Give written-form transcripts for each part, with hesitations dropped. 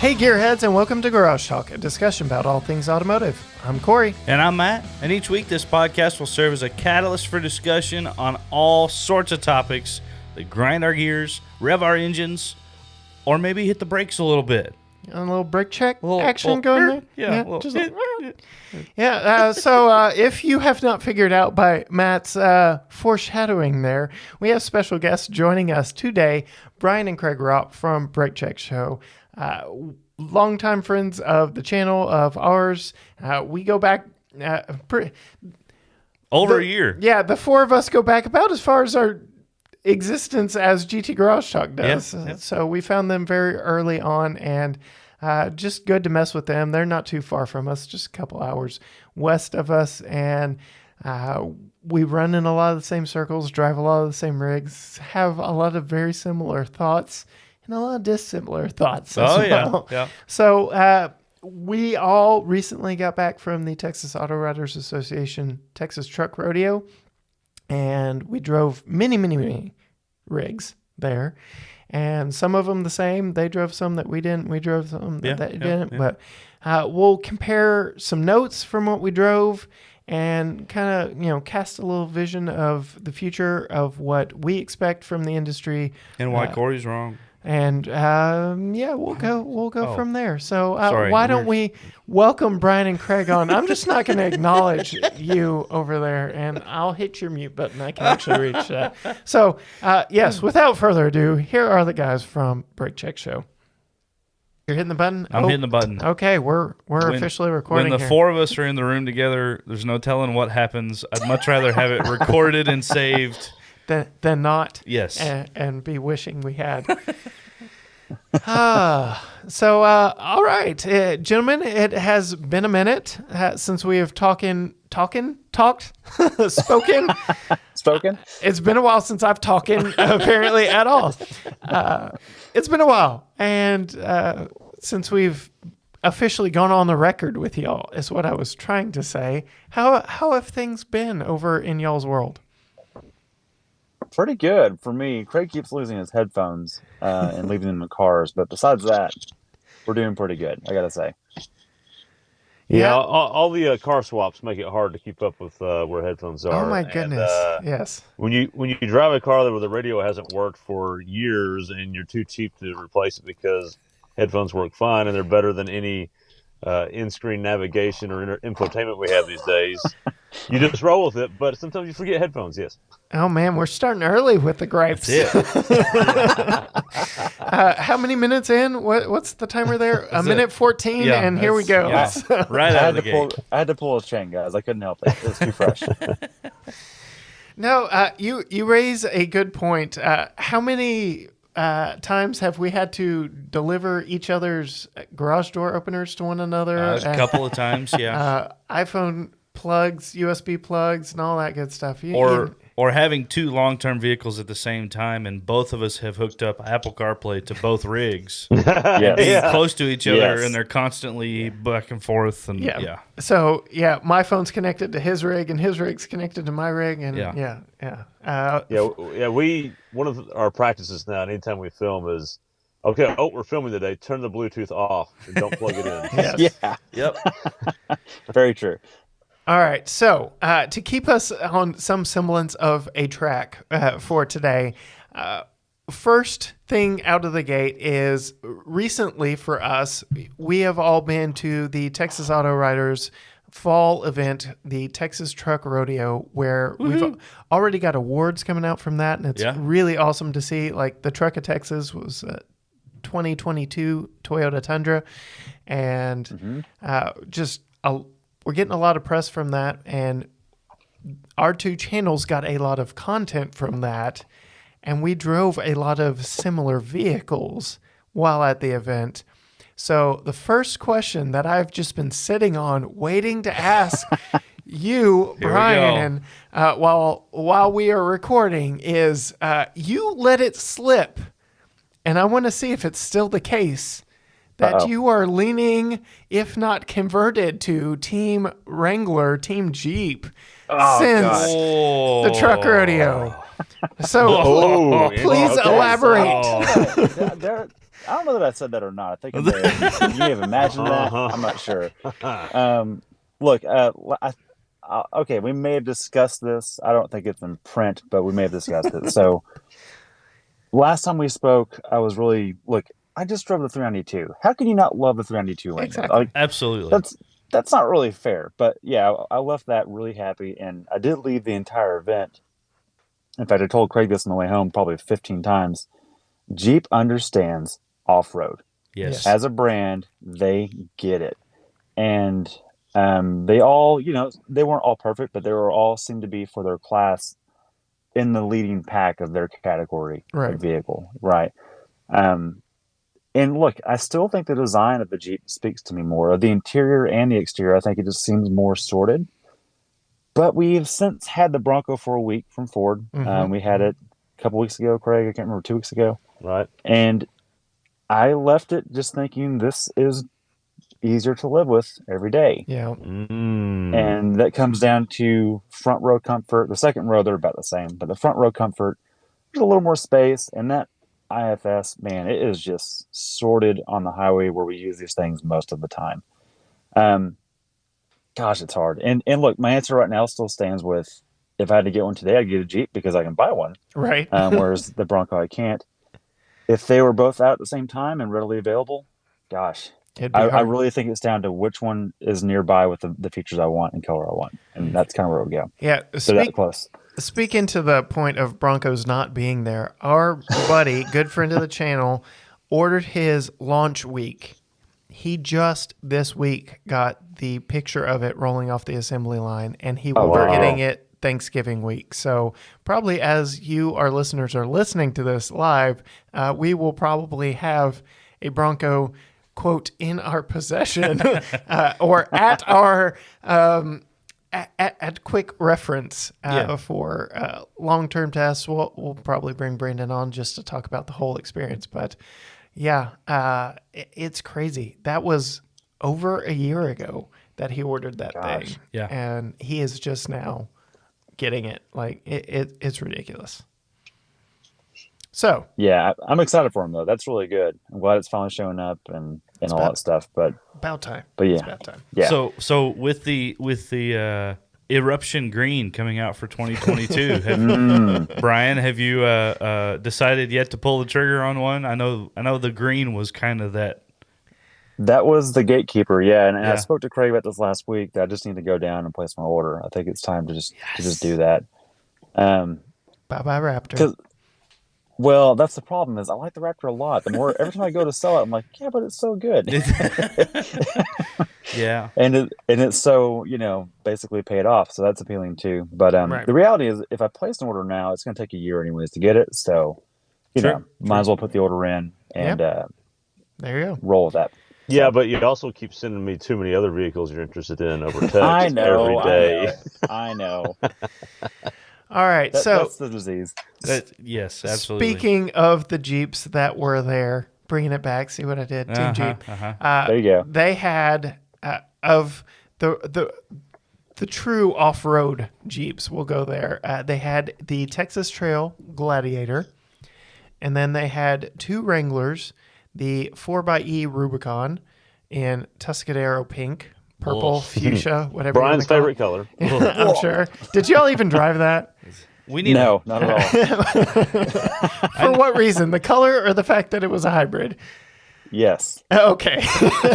Hey Gearheads, and welcome to Garage Talk, a discussion about all things automotive. I'm Cory. And I'm Matt. And each week this podcast will serve as a catalyst for discussion on all sorts of topics that grind our gears, rev our engines, or maybe hit the brakes a little bit. A little brake check action going there? So if you have not figured out by Matt's foreshadowing there, we have special guests joining us today, Brian and Craig Ropp from Brake Check Show. Longtime friends of the channel, of ours. We go back over a year. Yeah, the four of us go back about as far as our existence as GT Garage Talk does. Yep. So we found them very early on, and just good to mess with them. They're not too far from us, just a couple hours west of us, and we run in a lot of the same circles, drive a lot of the same rigs, have a lot of very similar thoughts, and a lot of dissimilar thoughts as well. Yeah. So we all recently got back from the Texas Auto Writers Association Texas Truck Rodeo, and we drove many rigs there. And some of them the same. They drove some that we didn't. We drove some that they didn't. Yeah. But we'll compare some notes from what we drove and kind of, cast a little vision of the future of what we expect from the industry. And why Cory's wrong. And we'll go from there. So Sorry, why don't we welcome Brian and Craig on? I'm just not going to acknowledge you over there, and I'll hit your mute button. I can actually reach that. So yes, without further ado, here are the guys from Brake Check Show. You're hitting the button? I'm hitting the button. Okay, we're officially recording. When the four of us are in the room together, there's no telling what happens. I'd much rather have it recorded and saved than not. Yes. And be wishing we had. So, all right, gentlemen, it has been a minute since we have talked, spoken. Spoken? It's been a while since I've talked, apparently, at all. It's been a while. And since we've officially gone on the record with y'all, is what I was trying to say. How have things been over in y'all's world? Pretty good for me. Craig keeps losing his headphones and leaving them in cars, but besides that, we're doing pretty good, I gotta say. Yeah, all the car swaps make it hard to keep up with where headphones are. Oh my goodness! Yes. When you drive a car where the radio hasn't worked for years and you're too cheap to replace it because headphones work fine and they're better than any in-screen navigation or infotainment we have these days, you just roll with it. But sometimes you forget headphones. Yes. Oh man, we're starting early with the gripes. How many minutes in? What's the timer there? A minute 14, and here we go. Yeah. Right out of the gate. I had to pull his chain, guys. I couldn't help it. It was too fresh. No, you raise a good point. How many times have we had to deliver each other's garage door openers to one another? A couple of times, yeah. iPhone plugs, USB plugs, and all that good stuff. Or having two long-term vehicles at the same time, and both of us have hooked up Apple CarPlay to both rigs, being close to each other, and they're constantly back and forth. And So my phone's connected to his rig, and his rig's connected to my rig, and one of our practices now, anytime we film, is we're filming today. Turn the Bluetooth off and don't plug it in. Yes. Yeah. Yep. Very true. All right, so to keep us on some semblance of a track for today, first thing out of the gate is recently for us, we have all been to the Texas Auto Writers fall event, the Texas Truck Rodeo, where we've already got awards coming out from that, and it's really awesome to see. Like the Truck of Texas was 2022 Toyota Tundra, and we're getting a lot of press from that, and our two channels got a lot of content from that, and we drove a lot of similar vehicles while at the event. So the first question that I've just been sitting on, waiting to ask you, Brian, while we are recording, is you let it slip, and I want to see if it's still the case, that you are leaning, if not converted, to Team Wrangler, Team Jeep, since the Truck Rodeo. So please elaborate. I don't know that I said that or not. I think you may have imagined that. I'm not sure. Look, okay, we may have discussed this. I don't think it's in print, but we may have discussed it. So last time we spoke, I was really I just drove the 392. How can you not love the 392 Wrangler? Exactly. Absolutely. That's not really fair. But yeah, I left that really happy, and I did leave the entire event. In fact, I told Craig this on the way home probably 15 times. Jeep understands off-road. Yes. As a brand, they get it. And they all, they weren't all perfect, but they were all seemed to be for their class in the leading pack of their category Right. of vehicle. Right. And look, I still think the design of the Jeep speaks to me more. The interior and the exterior, I think it just seems more sorted. But we've since had the Bronco for a week from Ford. Mm-hmm. We had it a couple weeks ago, Craig. I can't remember, 2 weeks ago. Right. And I left it just thinking this is easier to live with every day. Yeah. And that comes down to front row comfort. The second row, they're about the same. But the front row comfort, there's a little more space. And that IFS, man, it is just sorted on the highway where we use these things most of the time. Gosh, it's hard. And look, my answer right now still stands with, if I had to get one today, I'd get a Jeep because I can buy one. Right. Whereas the Bronco, I can't. If they were both out at the same time and readily available, gosh, I really think it's down to which one is nearby with the features I want and color I want. And that's kind of where we'll go. Yeah. So that close. Speaking to the point of Broncos not being there, our buddy, good friend of the channel, ordered his launch week. He just this week got the picture of it rolling off the assembly line, and he will be getting it Thanksgiving week. So probably as you, our listeners, are listening to this live, we will probably have a Bronco, quote, in our possession or at our at quick reference for long-term tests. We'll probably bring Brandon on just to talk about the whole experience. But yeah, it's crazy. That was over a year ago that he ordered that thing. Yeah. And he is just now getting it. Like it's ridiculous. So yeah, I'm excited for him though. That's really good. I'm glad it's finally showing up and all that stuff. But about time. But yeah, it's about time. Yeah. So with the Eruption Green coming out for 2022, Brian, have you decided yet to pull the trigger on one? I know the green was kind of that. That was the gatekeeper, yeah. And I spoke to Craig about this last week. That I just need to go down and place my order. I think it's time to just do that. Bye bye Raptor. Well, that's the problem. Is I like the Raptor a lot. The more every time I go to sell it, I'm like, yeah, but it's so good. Yeah, and it's so basically paid off. So that's appealing too. But the reality is, if I place an order now, it's going to take a year anyways to get it. So might as well put the order in and there you go. Roll with that. Yeah, but you also keep sending me too many other vehicles you're interested in over text every day. I know. All right, so that's the disease. Yes, absolutely. Speaking of the Jeeps that were there, bringing it back. See what I did, Team Jeep. There you go. They had of the true off-road Jeeps. We'll go there. They had the Texas Trail Gladiator, and then they had two Wranglers, the 4xe Rubicon in Tuscadero pink, purple, fuchsia, whatever. Brian's favorite color. I'm sure. Did y'all even drive that? No, not at all. For what reason? The color or the fact that it was a hybrid? Yes. Okay.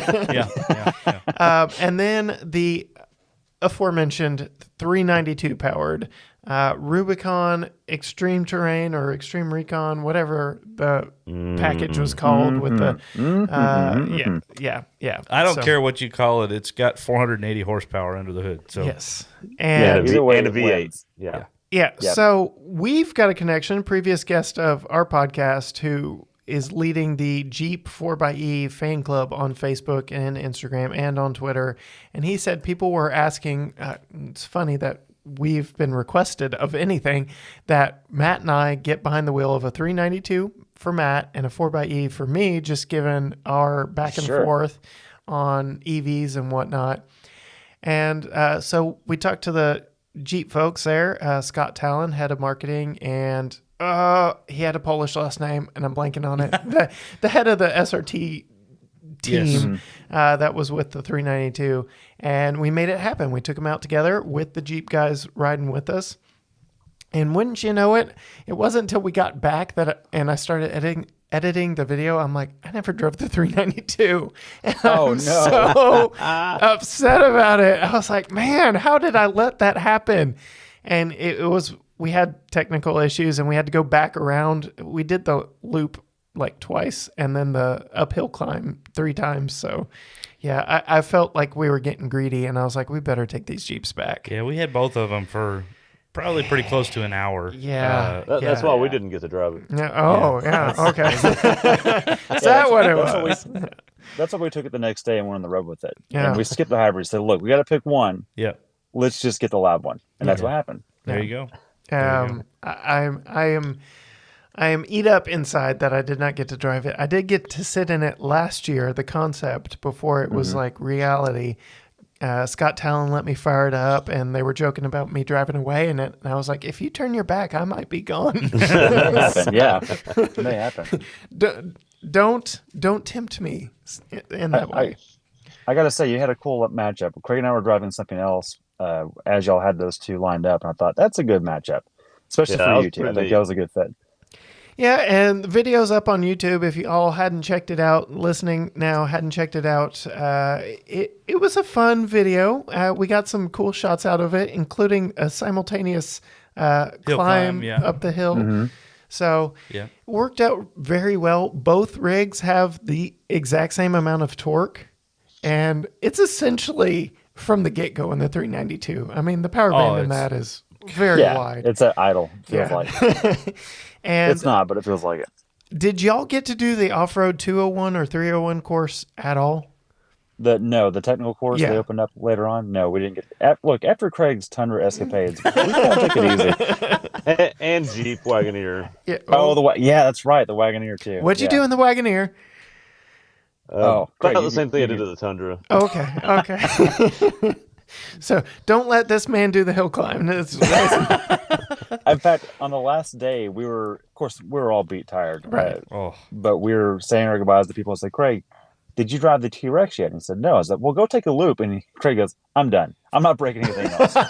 Yeah. And then the aforementioned 392 powered Rubicon Extreme Terrain or Extreme Recon, whatever the package was called with the yeah. I don't care what you call it. It's got 480 horsepower under the hood. So yes, and either way, a it V8. wins. Yeah. Yeah. Yep. So we've got a connection, previous guest of our podcast, who is leading the Jeep 4xe fan club on Facebook and Instagram and on Twitter. And he said people were asking, it's funny that we've been requested of anything, that Matt and I get behind the wheel of a 392 for Matt and a 4xe for me, just given our back and forth on EVs and whatnot. And so we talked to the Jeep folks there. Scott Talon, head of marketing, and he had a Polish last name, and I'm blanking on it. The head of the SRT team that was with the 392, and we made it happen. We took them out together with the Jeep guys riding with us. And wouldn't you know it, it wasn't until we got back and I started editing the video. I'm like, I never drove the 392. And I'm so upset about it. I was like, man, how did I let that happen? And we had technical issues and we had to go back around. We did the loop like twice and then the uphill climb 3 times. So yeah, I felt like we were getting greedy and I was like, we better take these Jeeps back. Yeah, we had both of them for probably pretty close to an hour. Yeah. That's why we didn't get to drive it. Yeah. Oh, yeah. Okay. Is that what it was? That's why we took it the next day and went on the road with it. Yeah. And we skipped the hybrid. Said, look, we got to pick one. Yeah. Let's just get the lab one. And that's what happened. There you go. I am eat up inside that I did not get to drive it. I did get to sit in it last year, the concept, before it was like reality. Scott Talon let me fire it up, and they were joking about me driving away in it. And I was like, if you turn your back, I might be gone. It may happen. Yeah. It may happen. Don't tempt me in that way. I got to say, you had a cool matchup. Craig and I were driving something else as y'all had those two lined up. And I thought, that's a good matchup, especially for you two. I think that was a good fit. Yeah, and the video's up on YouTube. If you all hadn't checked it out, listening now hadn't checked it out, it was a fun video. We got some cool shots out of it, including a simultaneous climb up the hill. So it worked out very well. Both rigs have the exact same amount of torque, and it's essentially from the get-go in the 392. I mean, the power band in that is very wide. It's an idle, feels like. And it's not, but it feels like it. Did y'all get to do the off-road 201 or 301 course at all? The technical course they opened up later on. No, we didn't get. Look, after Craig's Tundra escapades, we gotta take it easy. And Jeep Wagoneer. Yeah. That's right, the Wagoneer too. What'd you do in the Wagoneer? Craig, the same thing I did to the Tundra. Okay. So don't let this man do the hill climb. In fact, on the last day, we were all beat tired. Right. But we were saying our goodbyes to people and said, Craig, did you drive the T-Rex yet? And he said, no. I was like, well, go take a loop. And Craig goes, I'm done. I'm not breaking anything else. I'm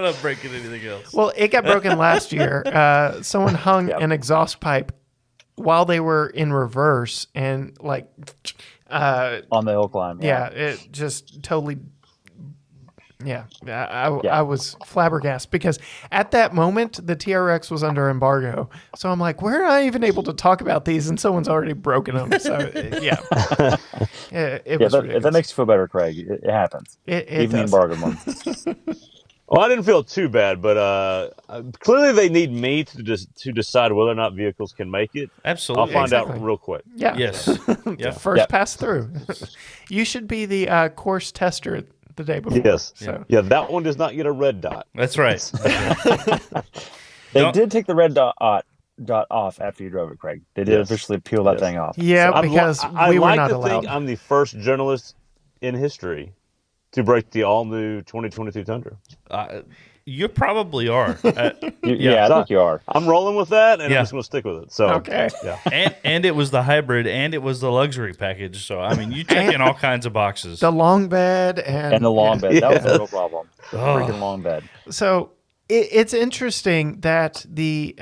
not breaking anything else. Well, it got broken last year. Someone hung an exhaust pipe while they were in reverse and like... on the hill climb. Yeah, it just totally... I was flabbergasted because at that moment, the TRX was under embargo. So I'm like, where am I even able to talk about these? And someone's already broken them. So, it was ridiculous. If that makes you feel better, Craig, it happens. Even the embargoed ones. Well, I didn't feel too bad, but clearly they need me to decide whether or not vehicles can make it. Absolutely. I'll find out real quick. Yeah. Yes. The first pass through. You should be the course tester the day before. Yes. So. Yeah, that one does not get a red dot. That's right. They did take the red dot off after you drove it, Craig. They did officially peel that thing off. Yeah, so. Because we were not allowed. I think I'm the first journalist in history to break the all-new 2022 Tundra. You probably are. I think you are. I'm rolling with that, and I'm just going to stick with it. So okay. Yeah. And it was the hybrid, and it was the luxury package. So, I mean, you check in all kinds of boxes. The long bed. And the long bed. That was a real problem. The freaking long bed. So, it's interesting that the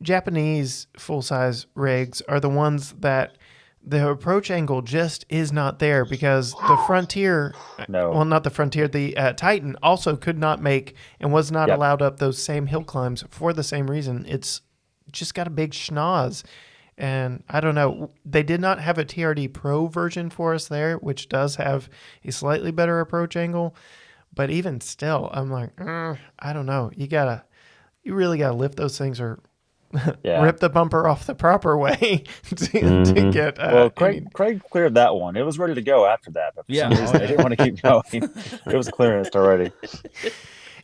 Japanese full-size rigs are the ones that the approach angle just is not there because the Frontier, not the Frontier, the Titan also could not make and was not allowed up those same hill climbs for the same reason. It's just got a big schnoz. And I don't know, they did not have a TRD Pro version for us there, which does have a slightly better approach angle. But even still, I'm like, I don't know. You really got to lift those things or rip the bumper off the proper way to get. Well, Craig cleared that one. It was ready to go after that, but for some reason they didn't want to keep going. It was clearance already.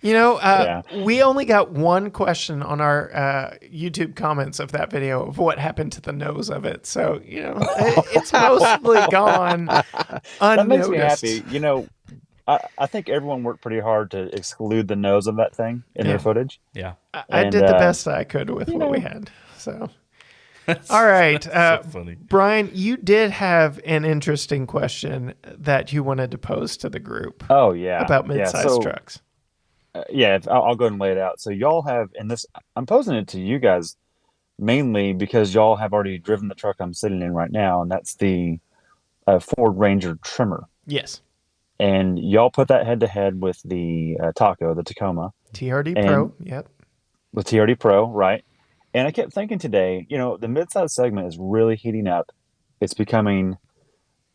We only got one question on our YouTube comments of that video of what happened to the nose of it. So it's mostly gone unnoticed. That makes me happy. I think everyone worked pretty hard to exclude the nose of that thing in their footage. Yeah. I did the best I could with what we had. So, all right. That's so funny. Brian, you did have an interesting question that you wanted to pose to the group. Oh, yeah. About mid-sized trucks. I'll go ahead and lay it out. So y'all have, and this, I'm posing it to you guys mainly because y'all have already driven the truck I'm sitting in right now, and that's the Ford Ranger trimmer. Yes. And y'all put that head to head with the Taco, the Tacoma. TRD Pro, yep. The TRD Pro, right. And I kept thinking today, the midsize segment is really heating up. It's becoming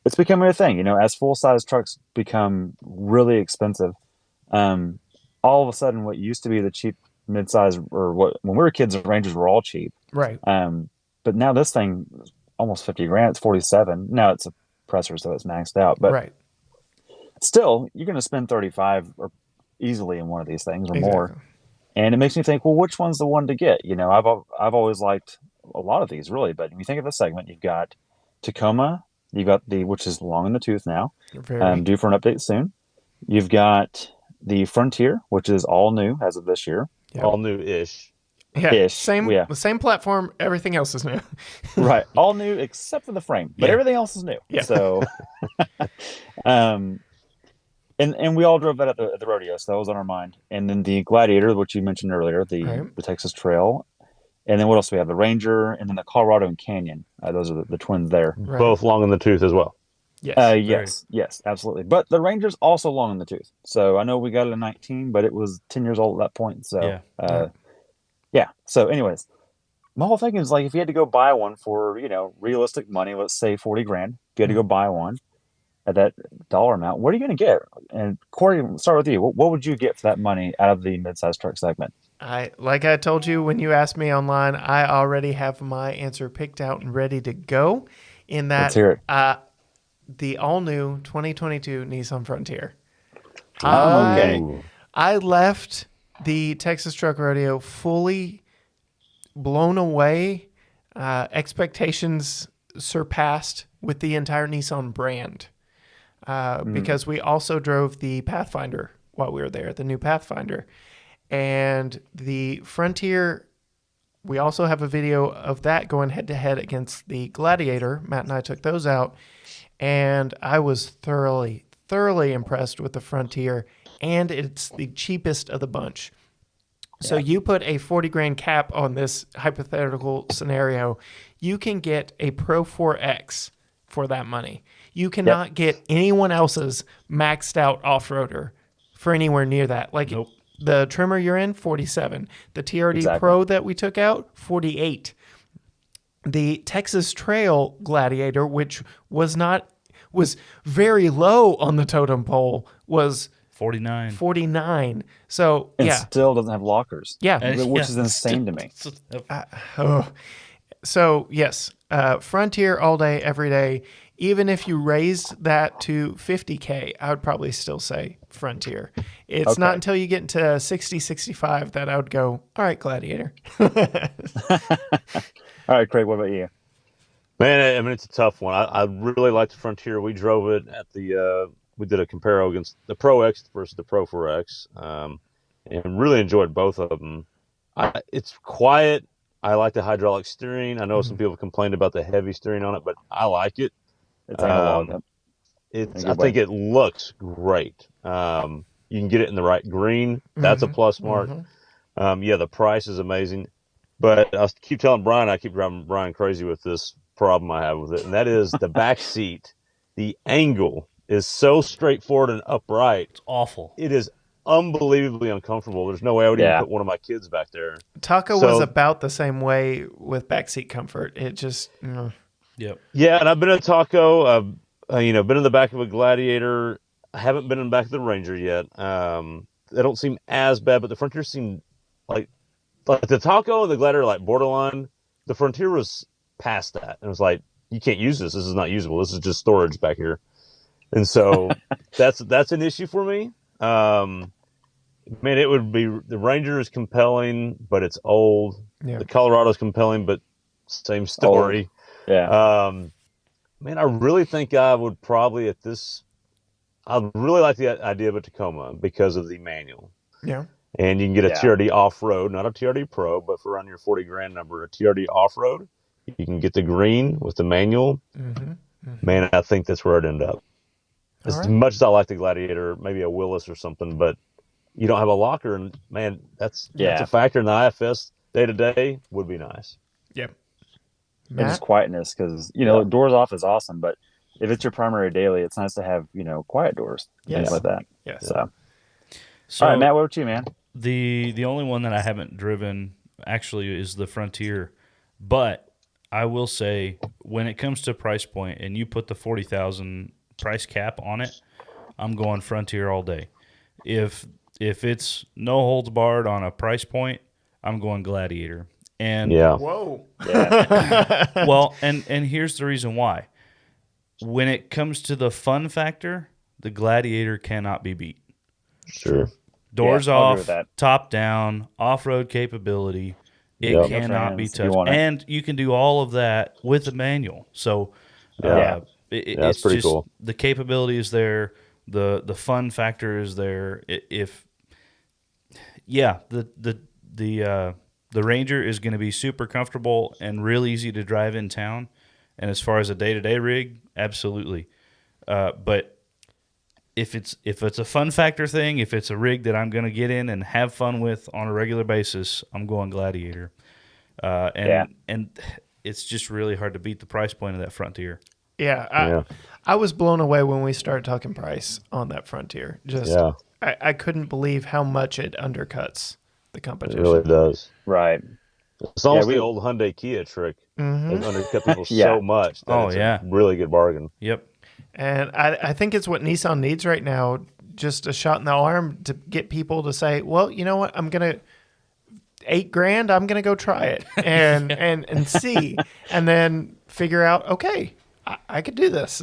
a thing, as full-size trucks become really expensive. All of a sudden, what used to be the cheap midsize, or when we were kids, the Rangers were all cheap. Right. But now this thing is almost 50 grand. It's 47. Now it's a compressor, so it's maxed out. But right. Still, you're going to spend 35 or easily in one of these things or more. And it makes me think, well, which one's the one to get? I've always liked a lot of these, really. But when you think of the segment, you've got Tacoma, you've got which is long in the tooth now, due for an update soon. You've got the Frontier, which is all new as of this year. Yep. All new-ish. Yeah, Ish. Same platform. Everything else is new. Right, all new except for the frame, but everything else is new. Yeah. So, and we all drove that at the rodeo, so that was on our mind. And then the Gladiator, which you mentioned earlier, the Texas Trail, and then what else do we have? The Ranger, and then the Colorado and Canyon. Those are the twins there. Right. Both long in the tooth as well. Yes. Yes, absolutely. But the Ranger's also long in the tooth. So I know we got it in 19, but it was 10 years old at that point. So So anyways, my whole thing is, like, if you had to go buy one for, realistic money, let's say 40 grand, if you had to go buy one at that dollar amount, what are you going to get? And Cory, let's start with you. What would you get for that money out of the mid-size truck segment? Like I told you when you asked me online, I already have my answer picked out and ready to go. In that, let's hear it. The all-new 2022 Nissan Frontier. Okay. I left the Texas Truck Rodeo fully blown away, expectations surpassed with the entire Nissan brand, because we also drove the Pathfinder while we were there, the new Pathfinder. And the Frontier, we also have a video of that going head-to-head against the Gladiator. Matt and I took those out, and I was thoroughly impressed with the Frontier, and it's the cheapest of the bunch. So you put a 40 grand cap on this hypothetical scenario, you can get a Pro 4X for that money. You cannot get anyone else's maxed out off-roader for anywhere near that. Like, the trimmer you're in, 47. The TRD Pro that we took out, 48. The Texas Trail Gladiator, which was very low on the totem pole, was 49. So, and still doesn't have lockers. Yeah. Which is insane to me. So, yes, Frontier all day, every day. Even if you raised that to 50K, I would probably still say Frontier. It's not until you get into 60, 65 that I would go, all right, Gladiator. All right, Craig, what about you? Man, I mean, it's a tough one. I really like the Frontier. We drove it at we did a comparo against the Pro X versus the Pro 4X, and really enjoyed both of them. It's quiet. I like the hydraulic steering. I know some people complained about the heavy steering on it, but I like it. It's analog. I think it looks great. You can get it in the right green. That's a plus mark. The price is amazing. But I keep telling Brian, I keep driving Brian crazy with this problem I have with it, and that is the back seat. The angle is so straightforward and upright. It's awful. It is unbelievably uncomfortable. There's no way I would even put one of my kids back there. Taco was about the same way with backseat comfort. It just... Yep. Yeah, and I've been in Taco. I've been in the back of a Gladiator. I haven't been in the back of the Ranger yet. They don't seem as bad, but the Frontier seemed like the Taco and the Gladiator like borderline. The Frontier was past that, and it was like, you can't use this. This is not usable. This is just storage back here, and so that's an issue for me. Man, it would be the Ranger is compelling, but it's old. Yeah. The Colorado's compelling, but same story. Old. Yeah. Man, I really think I would probably I really like the idea of a Tacoma because of the manual. Yeah. And you can get a Yeah. TRD off-road, not a TRD Pro, but for around your 40 grand number, a TRD off-road. You can get the green with the manual. Mm-hmm. Man, I think that's where it'd end up. All As right. much as I like the Gladiator, maybe a Willis or something, but you don't have a locker, and man, that's a factor in the IFS day to day. Would be nice. Yep. And Matt? just quietness, because doors off is awesome, but if it's your primary daily, it's nice to have quiet doors, things like that. Yes. So, So all right, Matt, what about you, man? the only one that I haven't driven actually is the Frontier, but I will say when it comes to price point and you put the 40,000 price cap on it, I'm going Frontier all day. If it's no holds barred on a price point, I'm going Gladiator. And Whoa. well, and here's the reason why. When it comes to the fun factor, the Gladiator cannot be beat. Sure. Doors I'll agree with off, that. top down, off-road capability. It Yep. cannot be You touched. want it. And you can do all of that with a manual. So Yeah. it's that's pretty just, cool. the capability is there. The fun factor is there. The Ranger is going to be super comfortable and real easy to drive in town. And as far as a day-to-day rig, absolutely. But if it's a fun factor thing, if it's a rig that I'm going to get in and have fun with on a regular basis, I'm going Gladiator. And it's just really hard to beat the price point of that Frontier. Yeah. I was blown away when we started talking price on that Frontier. I couldn't believe how much it undercuts the It competition. really does. Right. It's almost we- the old Hyundai Kia trick. Mm-hmm. They've undercut people Yeah. so much that it's yeah. a really good bargain. Yep. And I think it's what Nissan needs right now, just a shot in the arm to get people to say, well, you know what, I'm going to $8,000, I'm going to go try it and see, and then figure out, okay, I could do this.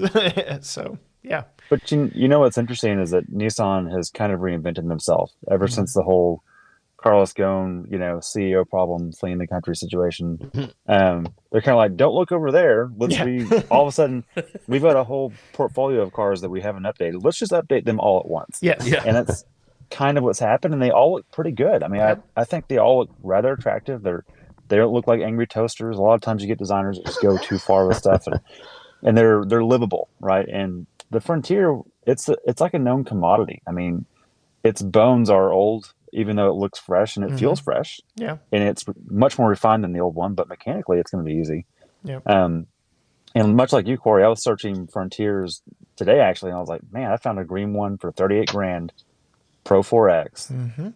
So, yeah. But you know what's interesting is that Nissan has kind of reinvented themselves ever since the whole Carlos Ghosn, CEO problem, fleeing the country situation. They're kind of like, don't look over there. All of a sudden, we've got a whole portfolio of cars that we haven't updated. Let's just update them all at once. Yes. Yeah. And that's kind of what's happened, and they all look pretty good. I mean, I think they all look rather attractive. They don't look like angry toasters. A lot of times you get designers that just go too far with stuff, and they're livable, right? And the Frontier, it's like a known commodity. I mean, its bones are old, even though it looks fresh and it feels fresh. Yeah. And it's much more refined than the old one, but mechanically it's going to be easy. Yeah. And much like you, Corey, I was searching Frontiers today actually, and I was like, man, I found a green one for $38,000, Pro 4X. And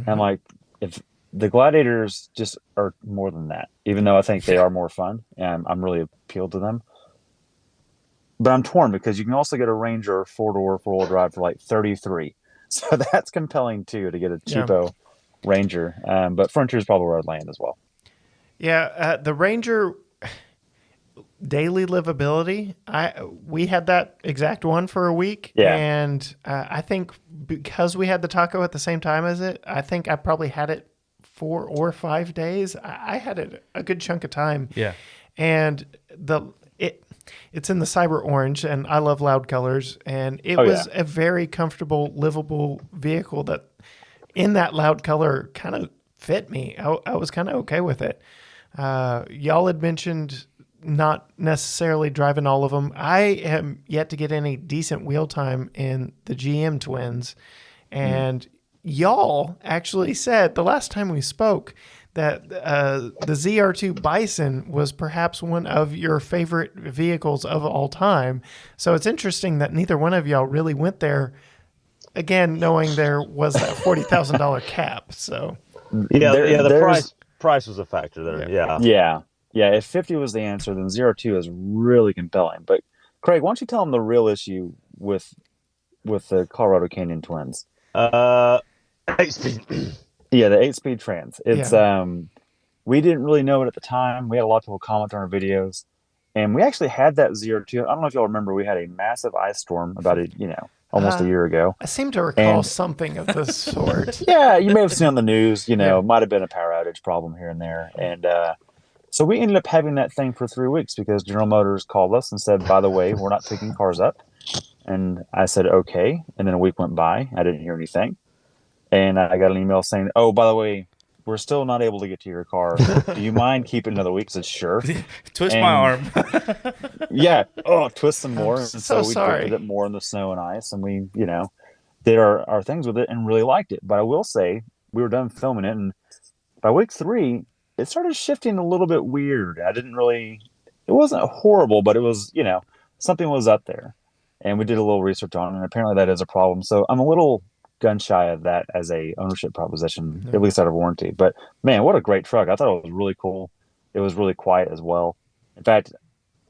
I'm like, if the Gladiators just are more than that, even though I think they are more fun and I'm really appealed to them. But I'm torn because you can also get a Ranger 4-door, 4-wheel drive for like $33,000. So that's compelling too, to get a cheapo Ranger. But Frontier's probably where I'd land as well. Yeah, the Ranger daily livability, we had that exact one for a week. Yeah. And I think because we had the taco at the same time as it, I think I probably had it 4 or 5 days. I had it a good chunk of time. Yeah. And it's in the cyber orange, and I love loud colors. And it was a very comfortable, livable vehicle that, in that loud color, kind of fit me. I was kind of okay with it. Y'all had mentioned not necessarily driving all of them. I am yet to get any decent wheel time in the GM twins, and y'all actually said the last time we spoke that the ZR2 Bison was perhaps one of your favorite vehicles of all time. So it's interesting that neither one of y'all really went there, again, knowing there was that $40,000 cap. So the price was a factor there. Yeah. If 50 was the answer, then ZR2 is really compelling. But Craig, why don't you tell them the real issue with the Colorado Canyon twins? 8-speed. Yeah, the 8-speed trans. It's we didn't really know it at the time. We had a lot of people comment on our videos, and we actually had that ZR2. I don't know if y'all remember, we had a massive ice storm about almost a year ago. I seem to recall something of this sort. Yeah, you may have seen on the news. It might have been a power outage problem here and there, and so we ended up having that thing for 3 weeks because General Motors called us and said, by the way, we're not picking cars up. And I said, okay. And then a week went by. I didn't hear anything. And I got an email saying, oh, by the way, we're still not able to get to your car. Do you mind keeping another week? I said, sure. Twist my And arm. yeah, twist some more. I'm And so so we sorry. drifted it more in the snow and ice, and we, did our things with it and really liked it. But I will say, we were done filming it, and by week 3, it started shifting a little bit weird. It wasn't horrible, but it was, something was up there. And we did a little research on it, and apparently that is a problem. So I'm a little gun shy of that as a ownership proposition, at least out of warranty. But man, what a great truck. I thought it was really cool. It was really quiet as well. In fact,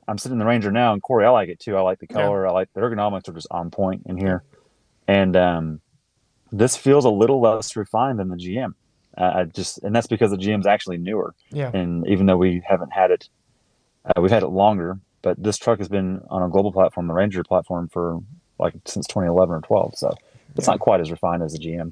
I'm sitting in the Ranger now, and Cory, I like it too. I like the color. I like the ergonomics are just on point in here. And this feels a little less refined than the GM. And that's because the GM's actually newer. Yeah. And even though we haven't had it, we've had it longer, but this truck has been on a global platform, the Ranger platform, for since 2011 or 12. So it's not quite as refined as the GM.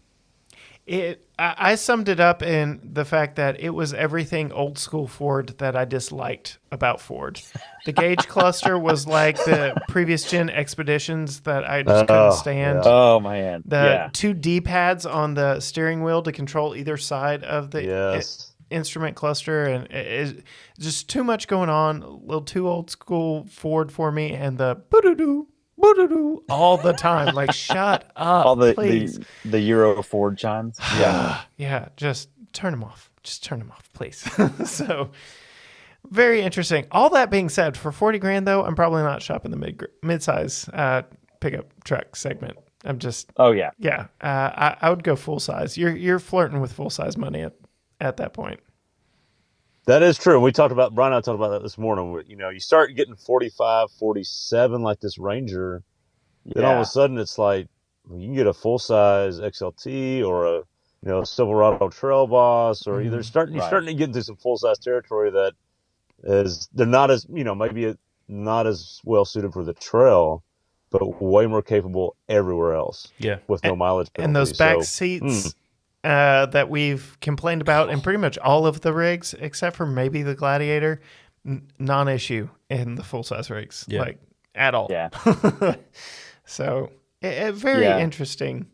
I summed it up in the fact that it was everything old school Ford that I disliked about Ford. The gauge cluster was like the previous gen Expeditions that I just couldn't stand. Yeah. Oh man, The 2 D-pads on the steering wheel to control either side of the instrument cluster, and it's just too much going on. A little too old school Ford for me, and the boo-doo-doo all the time. Like, shut up, all please. The Euro Ford chimes. Yeah, just turn them off. Just turn them off, please. So, very interesting. All that being said, for 40 grand though, I'm probably not shopping the mid-size pickup truck segment. I'm just. Oh yeah. Yeah. I would go full size. You're flirting with full size money at that point. That is true. And Brian and I talked about that this morning. You start getting 45, 47 like this Ranger. Then all of a sudden it's like you can get a full size XLT or a Silverado Trail Boss, or you're starting to get into some full size territory that they're not as maybe not as well suited for the trail, but way more capable everywhere else. Yeah, with no mileage penalty. And those back seats. That we've complained about in pretty much all of the rigs, except for maybe the Gladiator, non-issue in the full-size rigs, at all. Yeah. So, very interesting.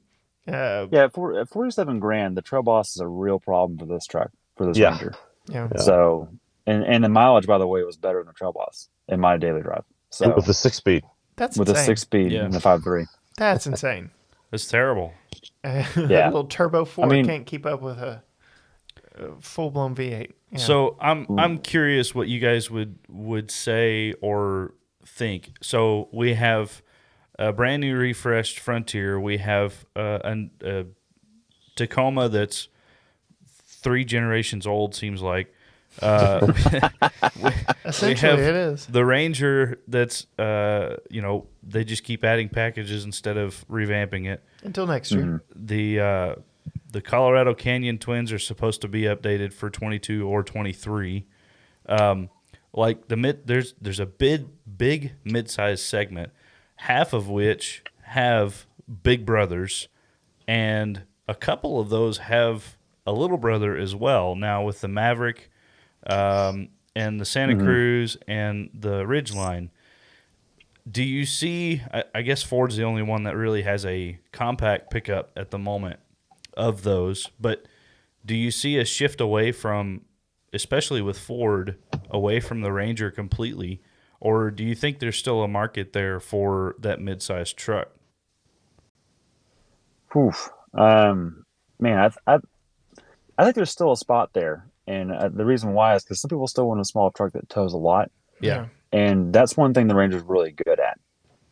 At 47 grand, the Trail Boss is a real problem for this truck, for this Ranger. Yeah. So, and the mileage, by the way, was better than the Trail Boss in my daily drive. So with the 6-speed. That's with insane. a 6-speed and the 5.3. That's insane. It's terrible. A little turbo Ford can't keep up with a full-blown V8. Yeah. So I'm curious what you guys would say or think. So we have a brand new refreshed Frontier. We have a Tacoma that's 3 generations old, seems like. Essentially, it is. The Ranger that's, they just keep adding packages instead of revamping it. Until next year. The Colorado Canyon Twins are supposed to be updated for 22 or 23. There's a big mid-size segment, half of which have big brothers, and a couple of those have a little brother as well. Now with the Maverick and the Santa Cruz and the Ridgeline, do you see, I guess Ford's the only one that really has a compact pickup at the moment of those, but do you see a shift away from, especially with Ford, away from the Ranger completely, or do you think there's still a market there for that mid-sized truck? Oof. Man, I think there's still a spot there. And the reason why is because some people still want a small truck that tows a lot. Yeah. And that's one thing the Ranger's really good at.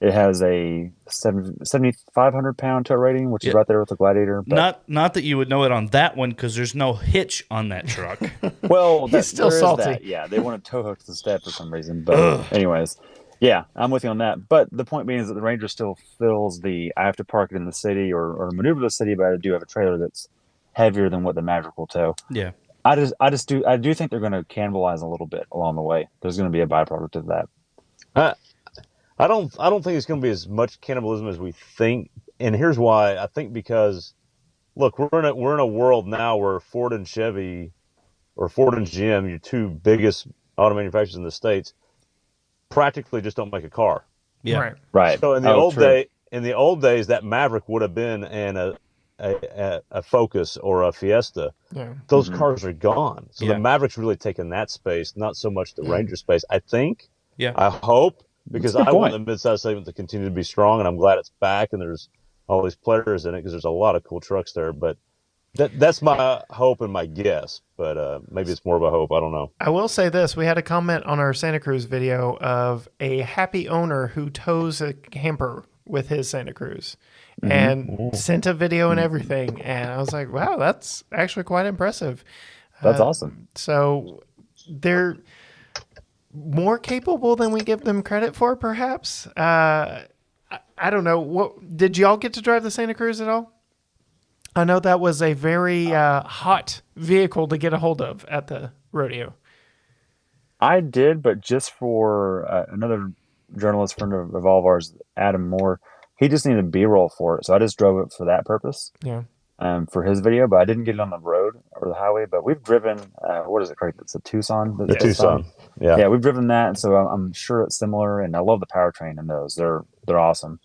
It has a 7,500 pound tow rating, which is right there with the Gladiator. But not that you would know it on that one because there's no hitch on that truck. Well, he's still salty. That. Yeah, they want to tow hook instead for some reason. But anyways, yeah, I'm with you on that. But the point being is that the Ranger still fills I have to park it in the city or maneuver the city, but I do have a trailer that's heavier than what the Maverick will tow. Yeah. I do think they're going to cannibalize a little bit along the way. There's going to be a byproduct of that. I don't think it's going to be as much cannibalism as we think, and here's why. I think because, look, we're in a world now where Ford and Chevy, or Ford and GM, your 2 biggest auto manufacturers in the States, practically just don't make a car. Yeah. Right. So in the true. in the old days, that Maverick would have been a Focus or a Fiesta. Yeah. Those cars are gone. So Yeah. the Maverick's really taken that space, not so much the Ranger space. I think. Yeah. I hope, That's because a good I want point. the midsize segment to continue to be strong, and I'm glad it's back and there's all these players in it because there's a lot of cool trucks there. But that's my hope and my guess. But maybe it's more of a hope. I don't know. I will say this. We had a comment on our Santa Cruz video of a happy owner who tows a camper with his Santa Cruz and sent a video and everything. And I was like, wow, that's actually quite impressive. That's awesome. So they're more capable than we give them credit for, perhaps. I don't know. What did y'all get to drive the Santa Cruz at all? I know that was a very hot vehicle to get a hold of at the rodeo. I did, but just for another journalist friend of all of ours, Adam Moore, he just needed B-roll for it. So I just drove it for that purpose, Yeah. for his video, but I didn't get it on the road or the highway. But we've driven, what is it, Craig? It's a Tucson? The Tucson. Yeah. Yeah, we've driven that, and so I'm sure it's similar. And I love the powertrain in those; they're awesome.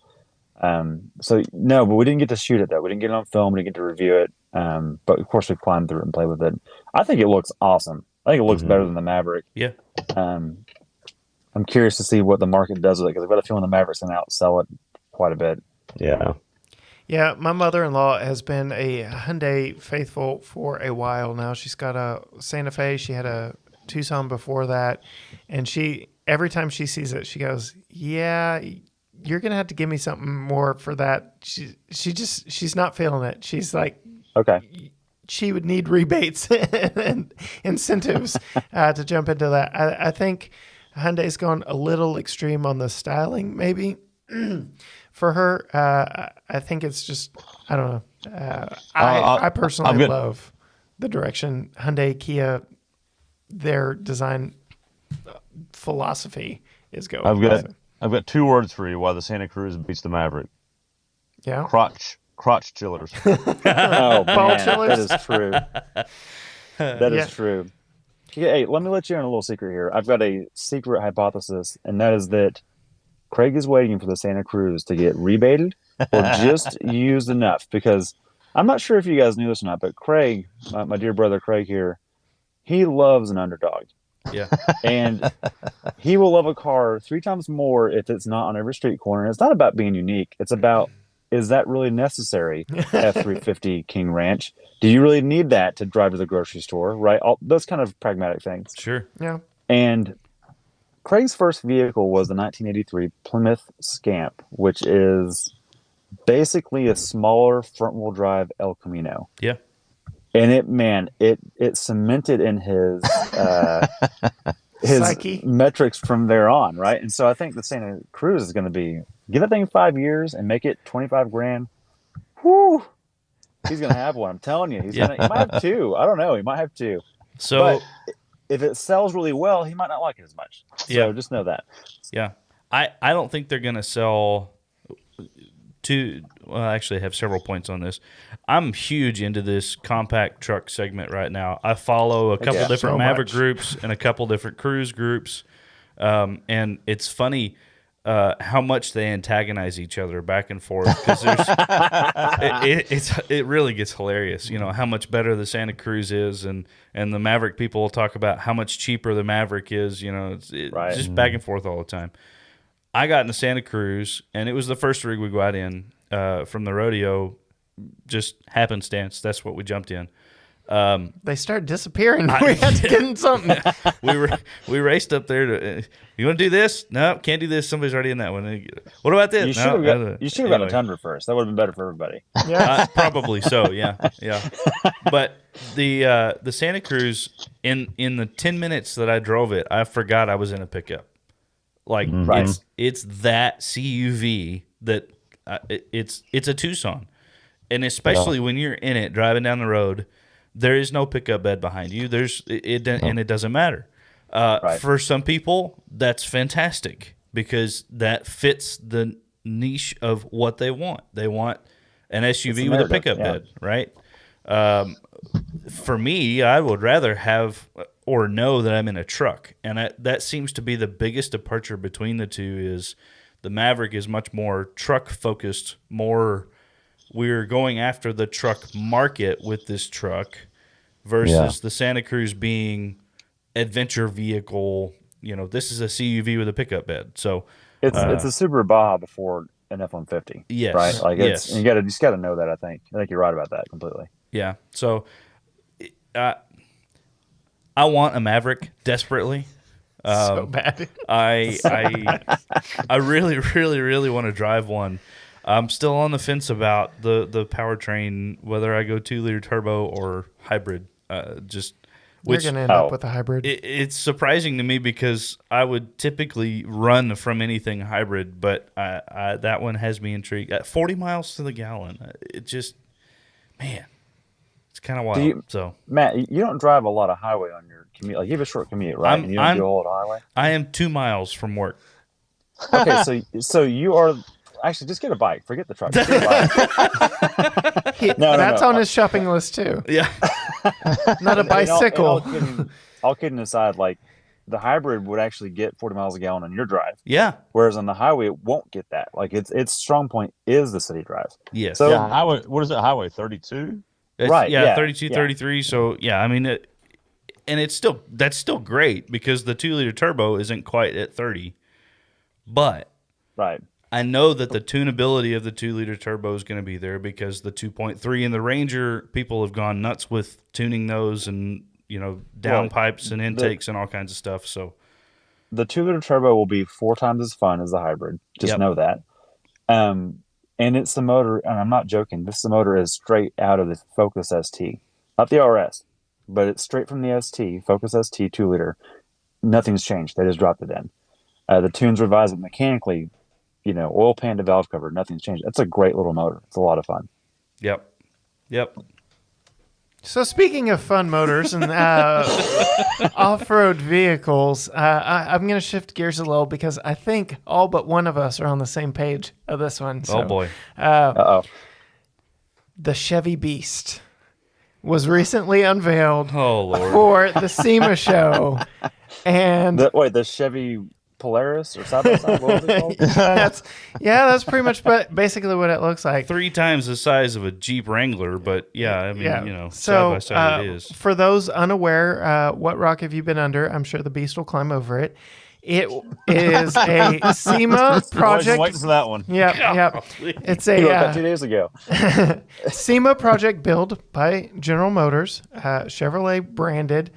So no, but we didn't get to shoot it though. We didn't get it on film. We didn't get to review it. But of course we climbed through it and played with it. I think it looks awesome. I think it looks better than the Maverick. Yeah. I'm curious to see what the market does with it because I've got a feeling the Maverick's going to outsell it quite a bit. Yeah. Yeah, my mother-in-law has been a Hyundai faithful for a while now. She's got a Santa Fe. She had a Tucson before that. And every time she sees it, she goes, yeah, you're going to have to give me something more for that. She's not feeling it. She's like, Okay. she would need rebates and incentives to jump into that. I think Hyundai's gone a little extreme on the styling, maybe. For her, I think it's just, I don't know. I personally love the direction Hyundai, Kia, their design philosophy is going. I've got two words for you why the Santa Cruz beats the Maverick. Yeah. Crotch chillers. Oh, Ball man, chillers? that is true. That is true. Hey, let me let you in a little secret here. I've got a secret hypothesis, and that is that Craig is waiting for the Santa Cruz to get rebated or just used enough, because I'm not sure if you guys knew this or not, but Craig, my dear brother Craig here, he loves an underdog. Yeah. And he will love a car 3 times more if it's not on every street corner. And it's not about being unique. It's about, is that really necessary? F350 King Ranch. Do you really need that to drive to the grocery store? Right? All those kind of pragmatic things. Sure. Yeah. And Craig's first vehicle was the 1983 Plymouth Scamp, which is basically a smaller front-wheel drive El Camino. Yeah. And it cemented in his Psyche. metrics from there on, right? And so I think the Santa Cruz is going to be, give that thing 5 years and make it 25 grand. Whoo! He's going to have one. I'm telling you. He might have 2. I don't know. He might have 2. So But if it sells really well, he might not like it as much. So just know that. Yeah. I don't think they're going to sell well, I actually have several points on this. I'm huge into this compact truck segment right now. I follow a couple different Maverick groups and a couple different Cruise groups. And it's funny how much they antagonize each other back and forth, because it really gets hilarious. You know how much better the Santa Cruz is, and the Maverick people will talk about how much cheaper the Maverick is. You know, it's just back and forth all the time. I got in the Santa Cruz, and it was the first rig we got in from the rodeo. Just happenstance. That's what we jumped in. They start disappearing. We had to get in something. we raced up there to. You want to do this? No, can't do this. Somebody's already in that one. What about this? You should have got a Tundra first. That would have been better for everybody. Yeah, probably so. Yeah. But the Santa Cruz, in the 10 minutes that I drove it, I forgot I was in a pickup. Like it's that CUV that it's a Tucson, and especially when you're in it driving down the road. There is no pickup bed behind you. And it doesn't matter. For some people, that's fantastic because that fits the niche of what they want. They want an SUV with a pickup bed, right? For me, I would rather have or know that I'm in a truck, and that seems to be the biggest departure between the two. Is The Maverick is much more truck focused, more we're going after the truck market with this truck versus the Santa Cruz being adventure vehicle. This is a CUV with a pickup bed. So it's a Subaru Baja before an F-150. Yes. Right? Like yes. you just got to know that, I think. I think you're right about that completely. Yeah. So I want a Maverick desperately. So bad. I really, really, really want to drive one. I'm still on the fence about the powertrain, whether I go 2-liter turbo or hybrid. You're going to end up with a hybrid. It's surprising to me because I would typically run from anything hybrid, but that one has me intrigued. At 40 miles to the gallon, it just, man, it's kind of wild. Matt, you don't drive a lot of highway on your commute. Like, you have a short commute, right? And you don't do a whole lot of highway? I am 2 miles from work. Okay, so you are... Actually, just get a bike. Forget the truck. Just get a bike. That's on his shopping list, too. Yeah. Not a bicycle. All kidding aside, like, the hybrid would actually get 40 miles a gallon on your drive. Yeah. Whereas on the highway, it won't get that. Like, its strong point is the city drive. Yes. So, highway. What is it? Highway 32? Right. Yeah, 32, 33. So, yeah, I mean, that's still great because the 2-liter turbo isn't quite at 30. But right. I know that the tunability of the 2-liter turbo is going to be there because the 2.3 and the Ranger, people have gone nuts with tuning those and, downpipes and intakes and all kinds of stuff. So the 2-liter turbo will be 4 times as fun as the hybrid. Just know that. And it's the motor, and I'm not joking, the motor is straight out of the Focus ST. Not the RS, but it's straight from the ST, Focus ST 2-liter. Nothing's changed. They just dropped it in. The tunes revise it mechanically. Oil pan to valve cover, nothing's changed. That's a great little motor. It's a lot of fun. Yep. So speaking of fun motors and off-road vehicles, I'm going to shift gears a little because I think all but one of us are on the same page of this one. So, oh, boy. The Chevy Beast was recently unveiled for the SEMA show. And the Chevy Polaris or side by side? What was it called? That's pretty much basically what it looks like. 3 times the size of a Jeep Wrangler, but so, side by side it is. For those unaware, what rock have you been under? I'm sure the Beast will climb over it. It is a SEMA project. Waiting for that one. Yep. It's a about 2 days ago. SEMA project built by General Motors, Chevrolet branded,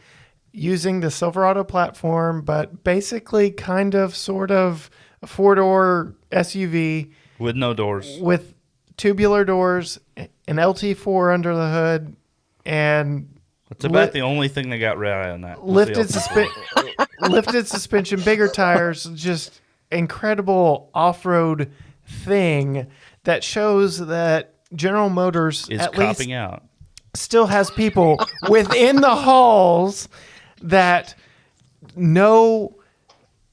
using the Silverado platform, but basically kind of sort of a 4-door SUV. With no doors. With tubular doors, an LT4 under the hood, and... That's about the only thing that got right on that. Lifted suspension, bigger tires, just incredible off-road thing that shows that General Motors is at copping least out. Still has people within the halls that know,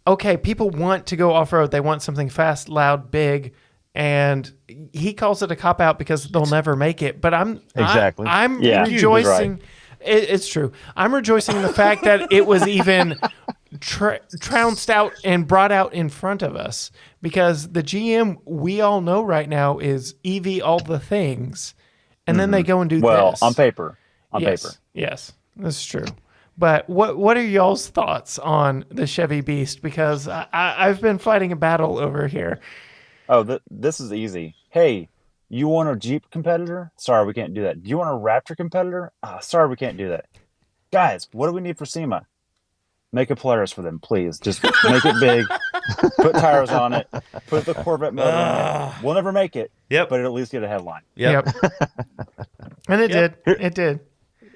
okay, people want to go off-road. They want something fast, loud, big, and he calls it a cop-out because they'll never make it. But I'm rejoicing. Right. It's true. I'm rejoicing in the fact that it was even trounced out and brought out in front of us, because the GM we all know right now is EV all the things, and then they go and do this. On paper. Yes, that's true. But what are y'all's thoughts on the Chevy Beast? Because I've been fighting a battle over here. Oh, this is easy. Hey, you want a Jeep competitor? Sorry, we can't do that. Do you want a Raptor competitor? Sorry, we can't do that. Guys, what do we need for SEMA? Make a Polaris for them, please. Just make it big. Put tires on it. Put the Corvette motor on it. We'll never make it. Yep. But it'll at least get a headline. Yep. And it did. It did.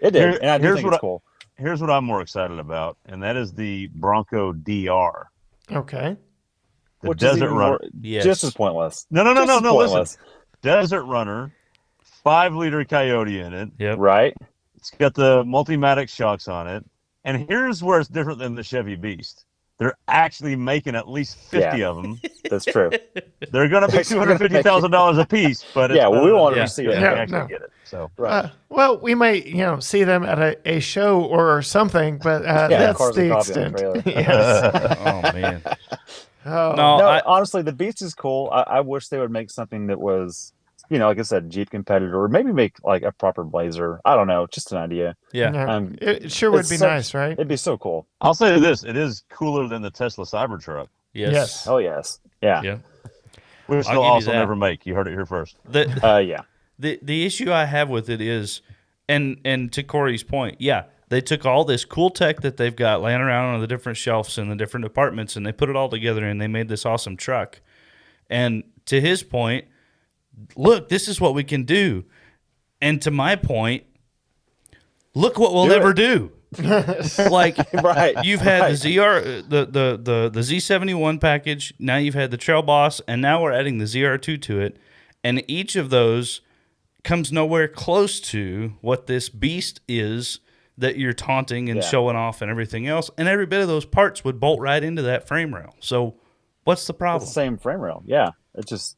It did. And I do think it's cool. Here's what I'm more excited about, and that is the Bronco DR. Okay. Which Desert Runner. Just as pointless. No. Listen. Desert Runner, 5-liter Coyote in it. Yep. Right. It's got the Multimatic shocks on it. And here's where it's different than the Chevy Beast. They're actually making at least 50 of them. That's true. They're going to be $250,000 a piece, but we want to see it. Actually get it. So well, we might see them at a show or something, but that's the extent. Oh man. Oh. No, honestly, the Beast is cool. I wish they would make something that was, like I said, Jeep competitor, or maybe make like a proper Blazer. I don't know, just an idea. Yeah. It sure would be nice, right? It'd be so cool. I'll say this: it is cooler than the Tesla Cybertruck, Yes. Oh yes, yeah, Yeah. which I'll they'll give you also that. never make. You heard it here first. yeah. The issue I have with it is, and to Corey's point, yeah, they took all this cool tech that they've got laying around on the different shelves in the different departments, and they put it all together, and they made this awesome truck. And to his point, look, this is what we can do. And to my point, look what we'll never do. Like, Right. you've had the ZR, the Z71 package. Now you've had the Trail Boss, and now we're adding the ZR2 to it. And each of those comes nowhere close to what this Beast is that you're taunting and showing off and everything else. And every bit of those parts would bolt right into that frame rail. So what's the problem? It's the same frame rail. Yeah. It's just,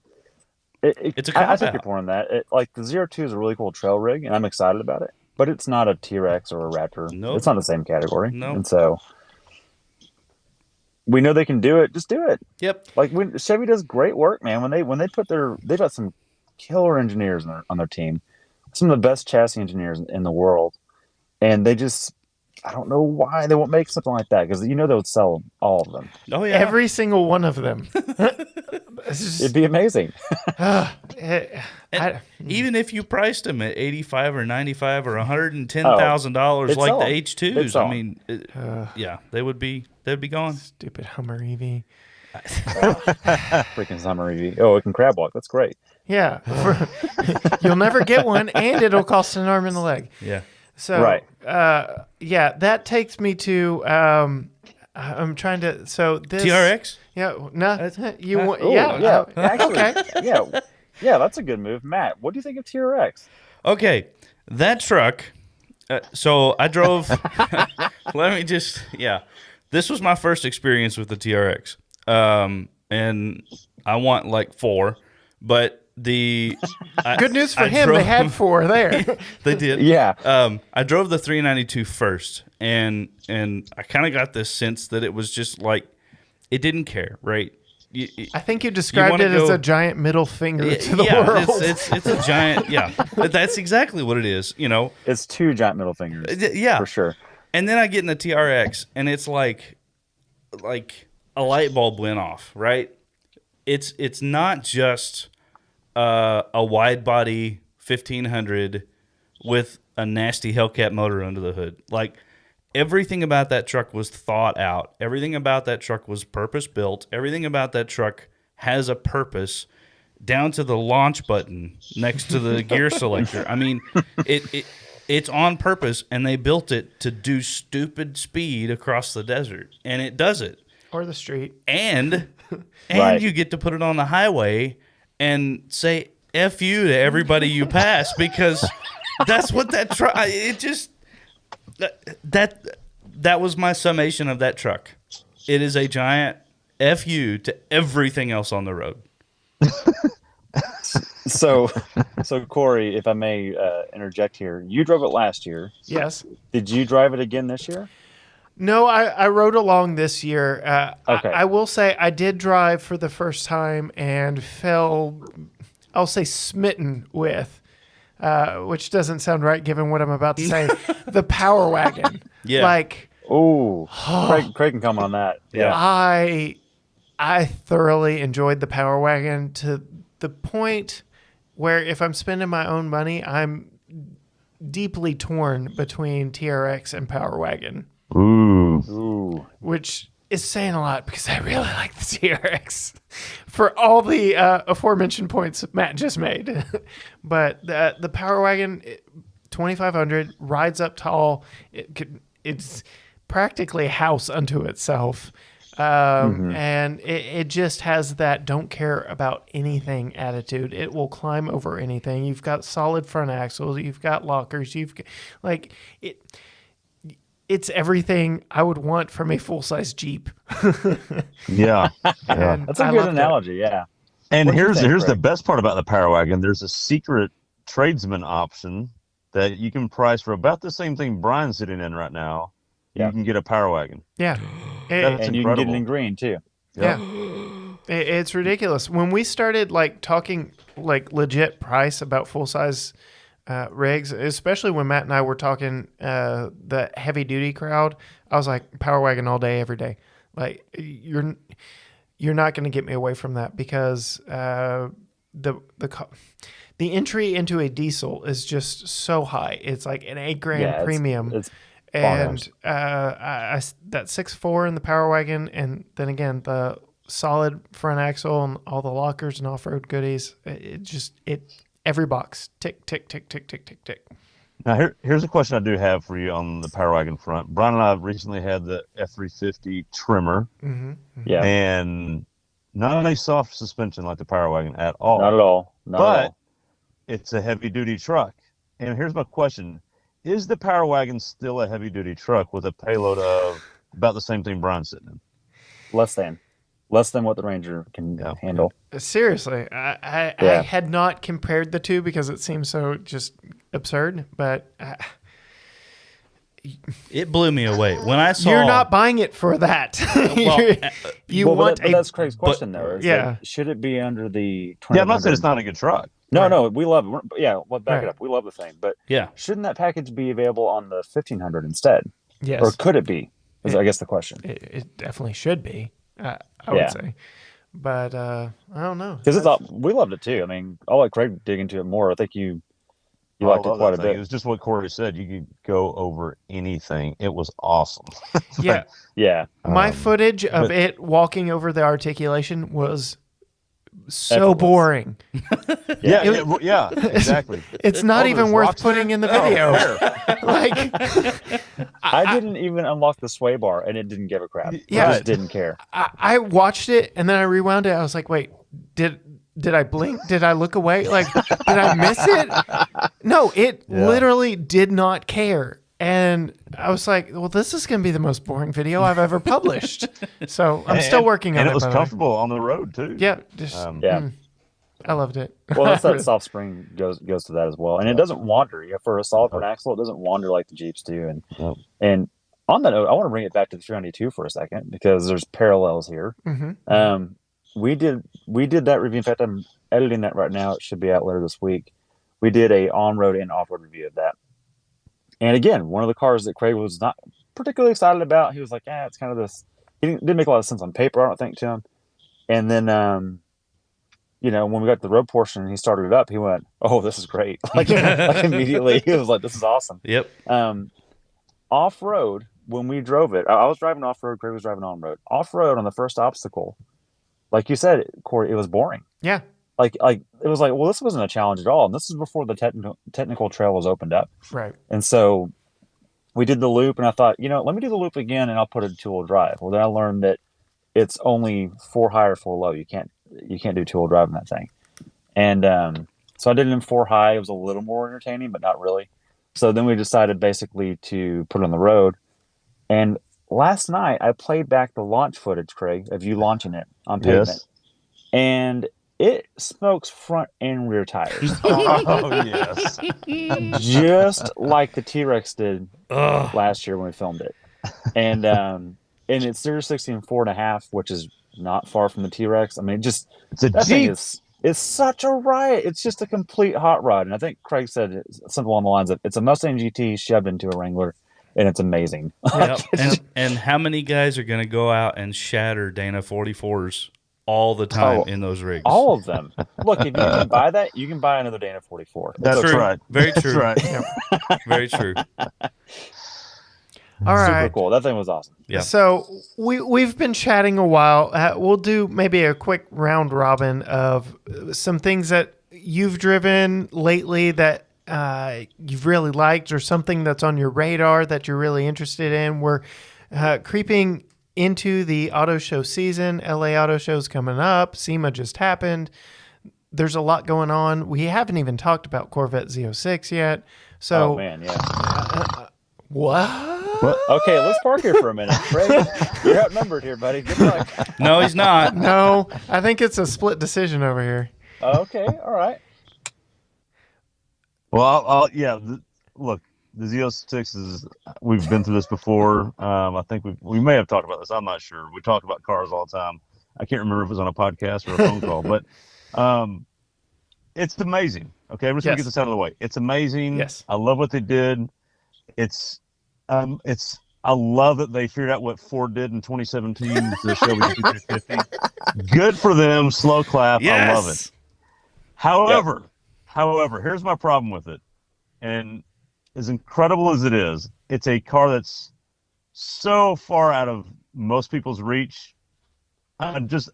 it's a I take your point on that. Like the ZR2 is a really cool trail rig, and I'm excited about it. But it's not a T-Rex or a Raptor. Nope. It's not the same category. Nope. And so we know they can do it. Just do it. Yep. Like Chevy does great work, man. When they put they've got some killer engineers on their team, some of the best chassis engineers in the world, and they just, I don't know why they won't make something like that, because they would sell all of them. Oh, yeah. Every single one of them. It'd be amazing. Even if you priced them at $85 or $95 or $110,000 like the H2s, I mean, yeah, they'd be gone. Stupid Hummer EV. Freaking summer EV. Oh, it can crab walk. That's great. Yeah. You'll never get one, and it'll cost an arm and a leg. Yeah. So, Right. Yeah, that takes me to, I'm trying to, so this. TRX? Yeah, no, you want, Oh, yeah. Actually, Okay. yeah, that's a good move. Matt, what do you think of TRX? Okay, that truck. So I drove. This was my first experience with the TRX, and I want like 4, but Good news for him. They had 4 there. They did. Yeah. I drove the 392 first, and I kind of got this sense that it was just like it didn't care, right? I think you described it as a giant middle finger to the world. It's a giant. Yeah, that's exactly what it is. It's 2 giant middle fingers. Yeah, for sure. And then I get in the TRX, and it's like a light bulb went off. Right? It's not just a wide body 1500 with a nasty Hellcat motor under the hood. Like, everything about that truck was thought out. Everything about that truck was purpose built. Everything about that truck has a purpose, down to the launch button next to the gear selector. I mean, it's on purpose, and they built it to do stupid speed across the desert, and it does it. Or the street. And Right. you get to put it on the highway and say F you to everybody you pass, because that's what that truck, it just, that was my summation of that truck. It is a giant F you to everything else on the road. So Corey, if I may interject here, you drove it last year. Yes. Did you drive it again this year? No, I rode along this year. Okay. I will say I did drive for the first time and fell, I'll say, smitten with, which doesn't sound right given what I'm about to say, the Power Wagon. Yeah. Like, Oh, Craig can comment on that. Yeah. I thoroughly enjoyed the Power Wagon to the point where if I'm spending my own money, I'm deeply torn between TRX and Power Wagon. Ooh. Which is saying a lot because I really like the TRX for all the aforementioned points Matt just made. But the Power Wagon 2500 rides up tall. It's practically a house unto itself. And it just has that don't care about anything attitude. It will climb over anything. You've got solid front axles. You've got lockers. It's everything I would want from a full-size Jeep. Yeah. And That's a I good loved it. analogy. Yeah. And What do you here's think, the Craig? best part about the Power Wagon. There's a secret tradesman option that you can price for about the same thing Brian's sitting in right now. Yeah. You can get a Power Wagon. Yeah. That's And you can get it incredible. in green too. Yeah. It's ridiculous. When we started like talking like legit price about full size rigs, especially when Matt and I were talking the heavy duty crowd, I was like Power Wagon all day, every day. Like you're not going to get me away from that because the entry into a diesel is just so high. It's like an $8,000 premium. It's and that 6.4 in the Power Wagon, and then again the solid front axle and all the lockers and off-road goodies. It every box tick tick tick tick tick tick tick. Now here's a question I do have for you on the Power Wagon front. Brian and I recently had the F350 trimmer, yeah, and not a soft suspension like the Power Wagon at all. Not at all. But it's a heavy duty truck. And here's my question: is the Power Wagon still a heavy duty truck with a payload of about the same thing Brian's sitting in? Less than what the Ranger can handle. Seriously, I had not compared the two because it seems so just absurd, but it blew me away when I saw. You're not buying it for that. But that's Craig's question, though. Like, should it be under the 20? Yeah, I'm not saying it's not a good truck. No, we love it. Yeah, well, back it up. We love the thing, but yeah, shouldn't that package be available on the 1500 instead? Yes, or could it be? Is I guess the question. It definitely should be. I would say, but I don't know because we loved it too. I mean, I'll let Craig dig into it more. I think you liked it quite a bit. It was just what Cory said. You could go over anything. It was awesome. Yeah. My footage of it walking over the articulation was so boring. Yeah, exactly. It's not even worth putting in the video. I didn't even unlock the sway bar, and it didn't give a crap. Yeah, I just didn't care. I watched it, and then I rewound it. I was like, wait, did I blink? Did I look away? Like, did I miss it? No, it literally did not care. And I was like, well, this is going to be the most boring video I've ever published. So I'm still working on it. And it was comfortable on the road, too. Yeah. I loved it. Well, that's that soft spring goes to that as well. And it doesn't wander. For a solid front axle, it doesn't wander like the Jeeps do. And on that note, I want to bring it back to the 392 for a second because there's parallels here. We did that review. In fact, I'm editing that right now. It should be out later this week. We did a on-road and off-road review of that. And again, one of the cars that Craig was not particularly excited about. He was like, it's kind of this. It didn't make a lot of sense on paper, I don't think, to him. And then, when we got to the road portion and he started it up, he went, oh, this is great. Like immediately, he was like, this is awesome. Yep. Off-road, when we drove it, I was driving off-road, Craig was driving on-road. Off-road on the first obstacle, like you said, Cory, it was boring. Yeah. Like it was like, well, this wasn't a challenge at all, and this is before the technical trail was opened up. Right. And so we did the loop, and I thought, let me do the loop again, and I'll put it in two-wheel drive. Well, then I learned that it's only 4 high or 4 low. You can't do two-wheel drive in that thing. And so I did it in 4 high. It was a little more entertaining, but not really. So then we decided basically to put it on the road. And last night I played back the launch footage, Craig, of you launching it on pavement. Yes. And it smokes front and rear tires. Oh, yes. Just like the T-Rex did last year when we filmed it. And it's Series 60 and 4.5, which is not far from the T-Rex. I mean, it's a Jeep. It's such a riot. It's just a complete hot rod. And I think Craig said something along the lines of, it's a Mustang GT shoved into a Wrangler, and it's amazing. Yep. and how many guys are going to go out and shatter Dana 44s all the time in those rigs? All of them. Look, if you can buy that, you can buy another Dana 44. That's true. Right. Very true. That's right. Very true. All right. Super cool. That thing was awesome. Yeah. So we've been chatting a while. We'll do maybe a quick round robin of some things that you've driven lately that you've really liked, or something that's on your radar that you're really interested in. We're creeping into the auto show season. LA Auto Show's coming up. SEMA just happened. There's a lot going on. We haven't even talked about Corvette Z06 yet. So, oh man, yeah. What? Okay, let's park here for a minute. Craig, you're outnumbered here, buddy. Good luck. No, he's not. No, I think it's a split decision over here. Okay, all right. Well, look, the Z06 is, we've been through this before. I think we may have talked about this. I'm not sure. We talk about cars all the time. I can't remember if it was on a podcast or a phone call, but it's amazing. Okay, I'm just gonna get this out of the way. It's amazing. Yes. I love what they did. I love that they figured out what Ford did in 2017 to the Shelby GT350. Good for them. Slow clap. Yes. I love it. However, here's my problem with it. And as incredible as it is, it's a car that's so far out of most people's reach. I'm just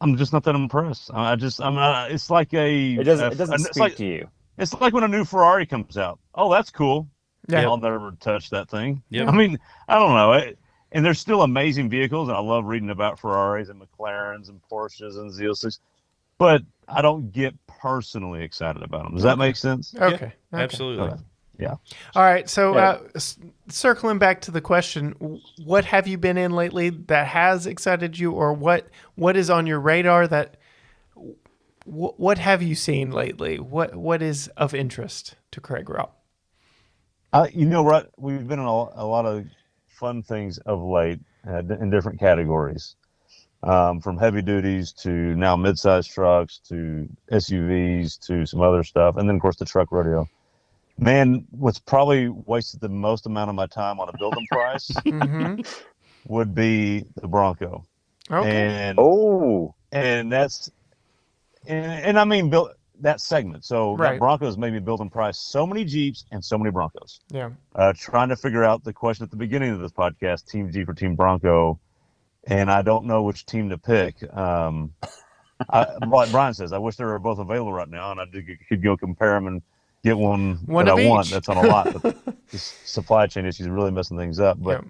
not that impressed. It's like It doesn't speak to you. It's like when a new Ferrari comes out. Oh, that's cool. Yeah. I'll never touch that thing. Yep. I mean, I don't know. And they're still amazing vehicles, and I love reading about Ferraris and McLarens and Porsches and Z06. But I don't get personally excited about them. Does that make sense? Okay. Absolutely. Okay. Yeah. All right. So circling back to the question, what have you been in lately that has excited you, or what is on your radar that what have you seen lately? What is of interest to Craig Robb? You know what? We've been in a lot of fun things of late in different categories, from heavy duties to now mid-sized trucks to SUVs to some other stuff, and then of course the truck rodeo. Man, what's probably wasted the most amount of my time on a building price would be the Bronco. Okay. And that's and I mean that segment. So that Broncos made me build and price so many Jeeps and so many Broncos. Yeah. Trying to figure out the question at the beginning of this podcast, Team Jeep or Team Bronco, and I don't know which team to pick. Like Brian says, I wish they were both available right now, and I could go compare them and get one that I want. That's on a lot, but the supply chain issues are really messing things up. But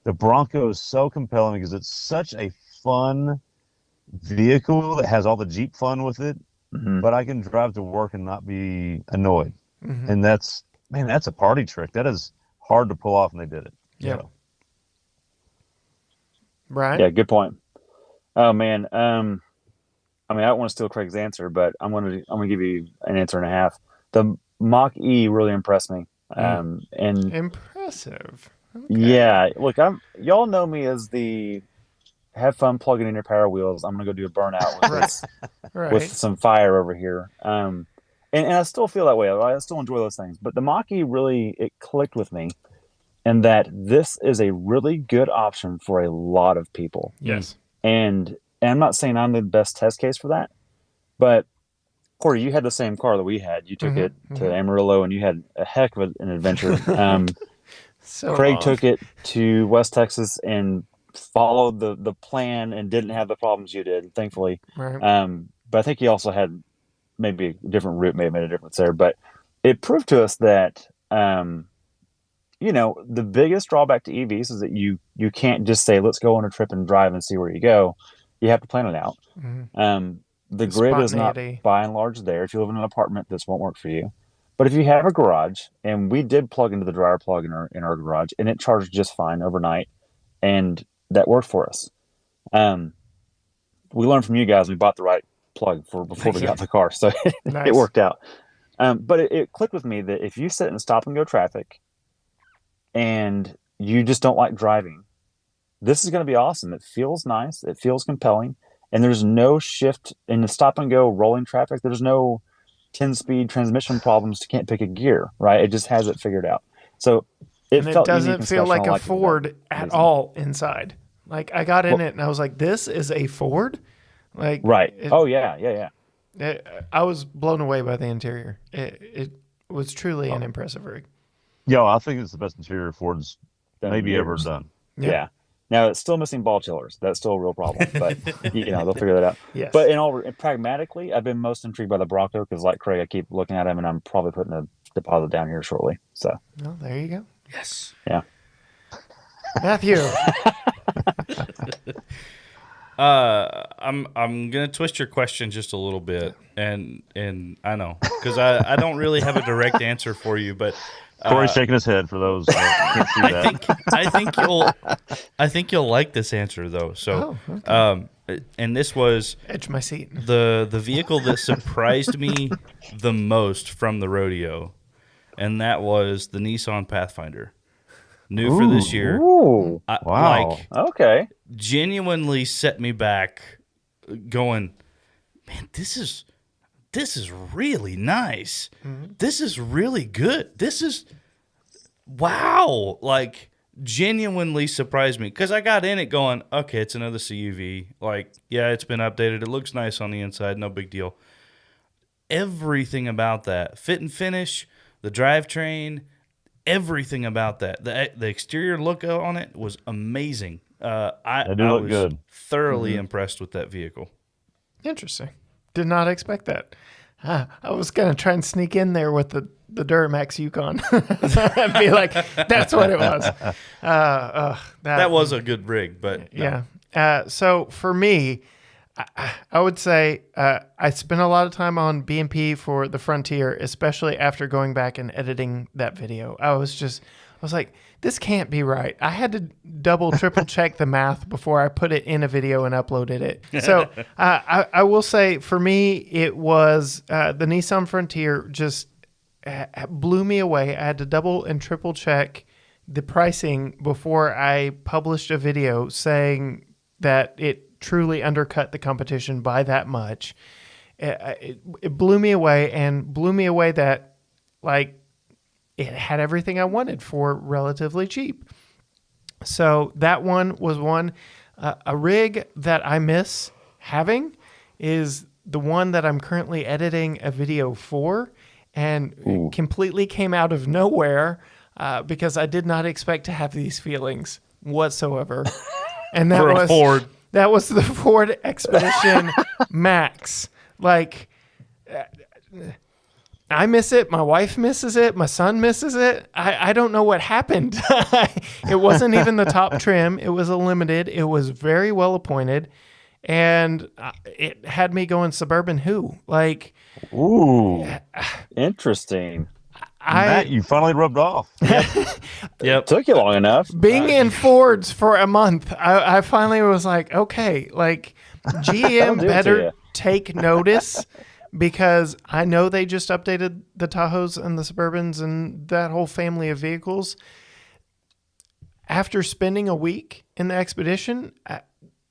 the Bronco is so compelling because it's such a fun vehicle that has all the Jeep fun with it. But I can drive to work and not be annoyed. And that's a party trick. That is hard to pull off, and they did it. Yeah. So. Brian? Yeah, good point. Oh man. I mean, I don't want to steal Craig's answer, but I'm gonna give you an answer and a half. The Mach E really impressed me. And impressive. Okay. Yeah, look, y'all know me as the have fun plugging in your power wheels. I'm gonna go do a burnout with this, with some fire over here. And I still feel that way. I still enjoy those things. But the Mach-E really, it clicked with me, and that this is a really good option for a lot of people. Yes. And I'm not saying I'm the best test case for that, but Cory, you had the same car that we had. You took it to Amarillo, and you had a heck of an adventure. Craig took it to West Texas and followed the plan and didn't have the problems you did, thankfully. Right. But I think he also had maybe a different route, may have made a difference there. But it proved to us that, the biggest drawback to EVs is that you can't just say, let's go on a trip and drive and see where you go. You have to plan it out. The grid is not by and large there. If you live in an apartment, this won't work for you. But if you have a garage, and we did plug into the dryer plug in our garage, and it charged just fine overnight, and that worked for us. We learned from you guys. We bought the right plug before we got the car, so it worked out. But it clicked with me that if you sit in stop and go traffic, and you just don't like driving, this is going to be awesome. It feels nice. It feels compelling, and there's no shift in the stop and go rolling traffic. There's no 10-speed transmission problems. You can't pick a gear, right? It just has it figured out. So it doesn't feel like a Ford at all inside. Like I got in it and I was like, "This is a Ford." Like right? Yeah. I was blown away by the interior. It was truly an impressive rig. Yo, I think it's the best interior Ford's maybe ever done. Yeah. Now it's still missing ball chillers. That's still a real problem, but they'll figure that out. Yes. But pragmatically, I've been most intrigued by the Bronco because, like Craig, I keep looking at him, and I'm probably putting a deposit down here shortly. So. Well, there you go. Yes. Yeah. Matthew. I'm gonna twist your question just a little bit, and I know because I don't really have a direct answer for you, but Cory's shaking his head for those who can't see that. I think you'll like this answer though. So, and this was edge my seat. The vehicle that surprised me the most from the rodeo, and that was the Nissan Pathfinder, new for this year. Ooh, wow. Okay. genuinely set me back going, man, this is really nice. This is really good. This is, wow. Like, genuinely surprised me because I got in it going, okay, it's another CUV. Like, yeah, it's been updated. It looks nice on the inside. No big deal. Everything about that, fit and finish, the drivetrain, everything about that, the exterior look on it was amazing. I look was good. thoroughly impressed with that vehicle. Interesting. Did not expect that. I was going to try and sneak in there with the Duramax Yukon and be like, that's what it was. That was a good rig, but no. Yeah. So for me, I would say I spent a lot of time on B&P for the Frontier, especially after going back and editing that video. I was like, this can't be right. I had to double, triple check the math before I put it in a video and uploaded it. So I will say for me, it was the Nissan Frontier just blew me away. I had to double and triple check the pricing before I published a video saying that it truly undercut the competition by that much. It blew me away, and blew me away that, like, it had everything I wanted for relatively cheap. So that one was one. A rig that I miss having is the one that I'm currently editing a video for, and completely came out of nowhere because I did not expect to have these feelings whatsoever. And that was Ford. That was the Ford Expedition Max. Like, I miss it. My wife misses it. My son misses it. I don't know what happened. It wasn't even the top trim. It was a limited. It was very well appointed. And it had me going Suburban who? Like, ooh, interesting. Matt, you finally rubbed off. Yep. Took you long enough. Being in Fords for a month, I finally was like, okay, like, GM better take notice, because I know they just updated the Tahoes and the Suburbans and that whole family of vehicles. After spending a week in the Expedition,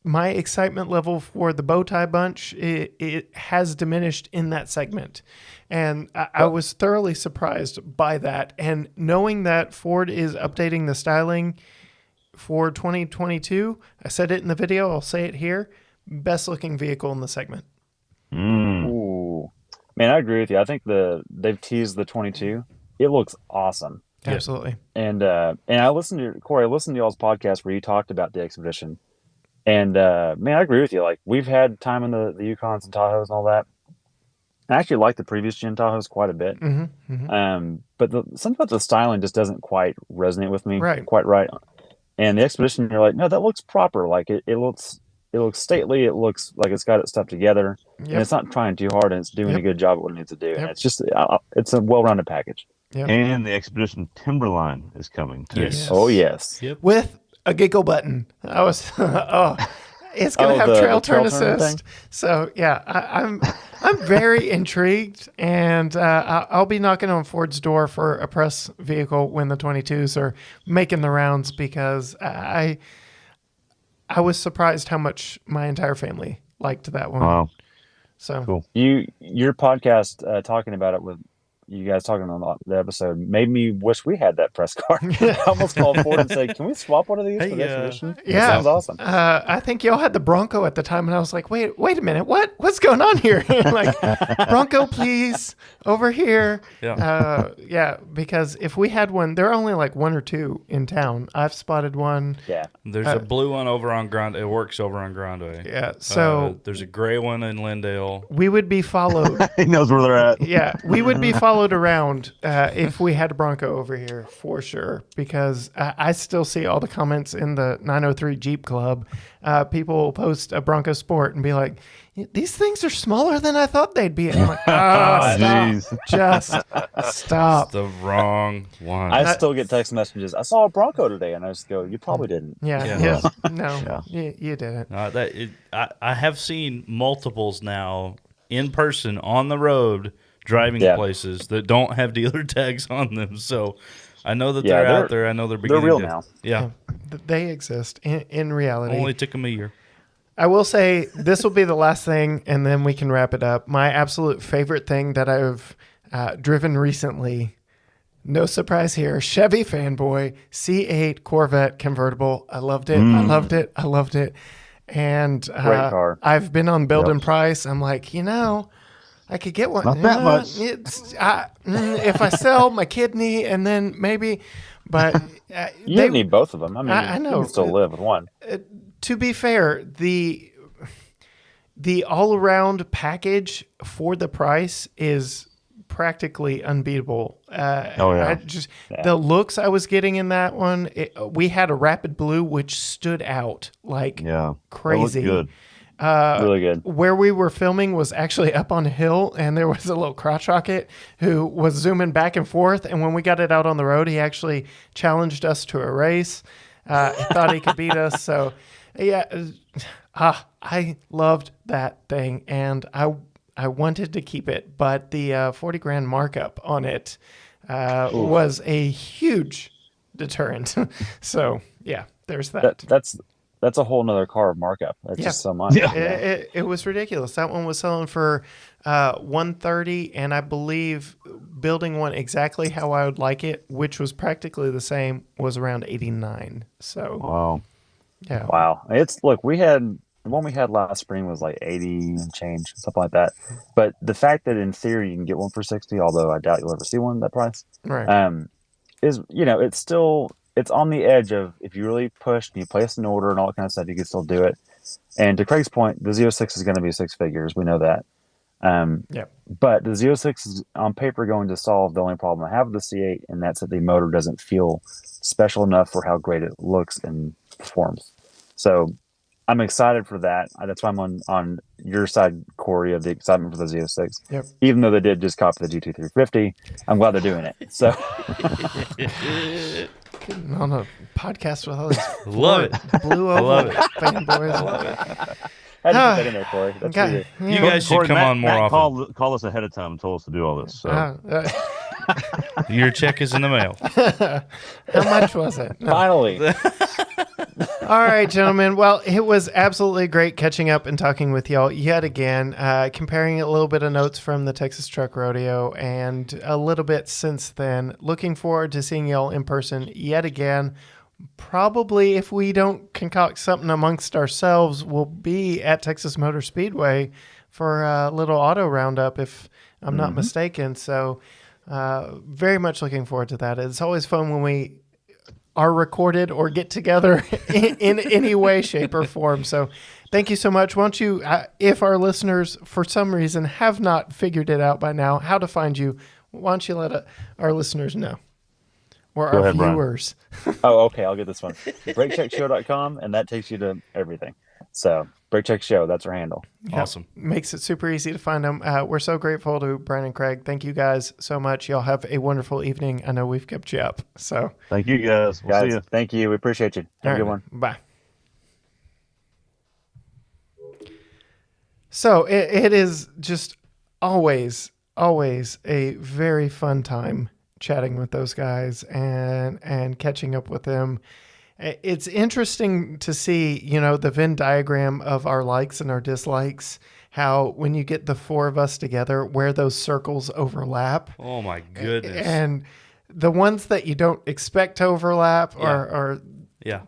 my excitement level for the Bowtie Bunch, it has diminished in that segment. And I was thoroughly surprised by that. And knowing that Ford is updating the styling for 2022, I said it in the video, I'll say it here, best looking vehicle in the segment. Ooh. Man, I agree with you. I think they've teased the 22. It looks awesome. Absolutely. And I listened to Cory, I listened to y'all's podcast where you talked about the Expedition. And man, I agree with you. Like, we've had time in the Yukons and Tahoes and all that. I actually like the previous gen Tahoes quite a bit. But something about the styling just doesn't quite resonate with me quite right. And the Expedition, you're like, no, that looks proper. Like, it looks stately. It looks like it's got its stuff together. And it's not trying too hard, and it's doing a good job at what it needs to do. And it's just, it's a well-rounded package. And the Expedition Timberline is coming too. Yes. Oh, yes. Yep. With a giggle button. I was, it's going to have trail turn assist. So yeah, I'm very intrigued, and I'll be knocking on Ford's door for a press vehicle when the 22s are making the rounds, because I was surprised how much my entire family liked that one. Wow. So cool. Your podcast talking about it with you guys talking on the episode made me wish we had that press car. I almost called Ford and said, can we swap one of these for the Expedition? Yeah. That sounds awesome. I think y'all had the Bronco at the time, and I was like, wait a minute. What's going on here? Like, Bronco, please, over here. Yeah. Because if we had one, there are only like one or two in town. I've spotted one. Yeah. There's a blue one over on Grande. It works over on Grande. Yeah. So there's a gray one in Lindale. we would be followed. He knows where they're at. Yeah, we would be followed around if we had a Bronco over here, for sure, because I still see all the comments in the 903 Jeep Club. People will post a Bronco Sport and be like, these things are smaller than I thought they'd be. And I'm like, stop. Just stop. It's the wrong one. I still get text messages. I saw a Bronco today, and I just go, you probably didn't. Yeah. No, you didn't. I have seen multiples now in person on the road driving places that don't have dealer tags on them. So I know that Yeah, they're out there. I know they're beginning real to, now. Yeah. They exist in reality. Only took them a year. I will say this will be the last thing, and then we can wrap it up. My absolute favorite thing that I've driven recently, no surprise here, Chevy fanboy, C8 Corvette convertible. I loved it. I loved it. I loved it. And Great car. I've been on Build and Price. I'm like, I could get one. Not that much. If I sell my kidney and then maybe, but You don't need both of them. I mean, I know. you can still live with one. To be fair, the all around package for the price is practically unbeatable. The looks I was getting in that one, we had a rapid blue which stood out like crazy. That looked good. Really good. Where we were filming was actually up on a hill, and there was a little crotch rocket who was zooming back and forth. And when we got it out on the road, he actually challenged us to a race. Thought he could beat us. So, yeah, I loved that thing, and I wanted to keep it, but the $40,000 markup on it was a huge deterrent. So, yeah, there's that. That's a whole nother car of markup. That's just so much. Yeah. It was ridiculous. That one was selling for $130,000, and I believe building one exactly how I would like it, which was practically the same, was around $89,000. So Wow. yeah, Wow. The one we had last spring was like 80 and change, something like that. But the fact that in theory you can get one for 60, although I doubt you'll ever see one at that price, right. is it's on the edge of, if you really pushed and you placed an order and all that kind of stuff, you can still do it. And to Craig's point, the Z06 is going to be six figures. We know that. But the Z06 is on paper going to solve the only problem I have with the C8, and that's that the motor doesn't feel special enough for how great it looks and performs. So I'm excited for that. That's why I'm on your side, Cory, of the excitement for the Z06. Yep. Even though they did just copy the GT350, I'm glad they're doing it. So Getting on a podcast with all these Love it. Blue I love Oval it. fanboys. I love it. I had to put that in there, Cory. That's for you. You guys should Cory, come Matt, on more Matt often. call us ahead of time and told us to do all this. So Your check is in the mail. How much was it? Finally. All right, gentlemen. Well, it was absolutely great catching up and talking with y'all yet again, comparing a little bit of notes from the Texas Truck Rodeo and a little bit since then. Looking forward to seeing y'all in person yet again. Probably, if we don't concoct something amongst ourselves, we'll be at Texas Motor Speedway for a little auto roundup, if I'm not mistaken. So very much looking forward to that. It's always fun when we are recorded or get together in any way, shape, or form. So thank you so much. Won't you, if our listeners for some reason have not figured it out by now, how to find you, why don't you let our listeners know? Or Go our ahead, Brian. viewers. Oh, okay. I'll get this one. BrakeCheckShow.com, and that takes you to everything. So BrakeCheck Show, that's our handle. Awesome. Makes it super easy to find them. We're so grateful to Brian and Craig. Thank you guys so much. Y'all have a wonderful evening. I know we've kept you up. So thank you guys. We'll see Guys, you. thank you. We appreciate you. Have a good all one. right, bye. So it is just always a very fun time chatting with those guys and catching up with them. It's interesting to see, the Venn diagram of our likes and our dislikes, how when you get the four of us together, where those circles overlap. Oh, my goodness. And the ones that you don't expect to overlap are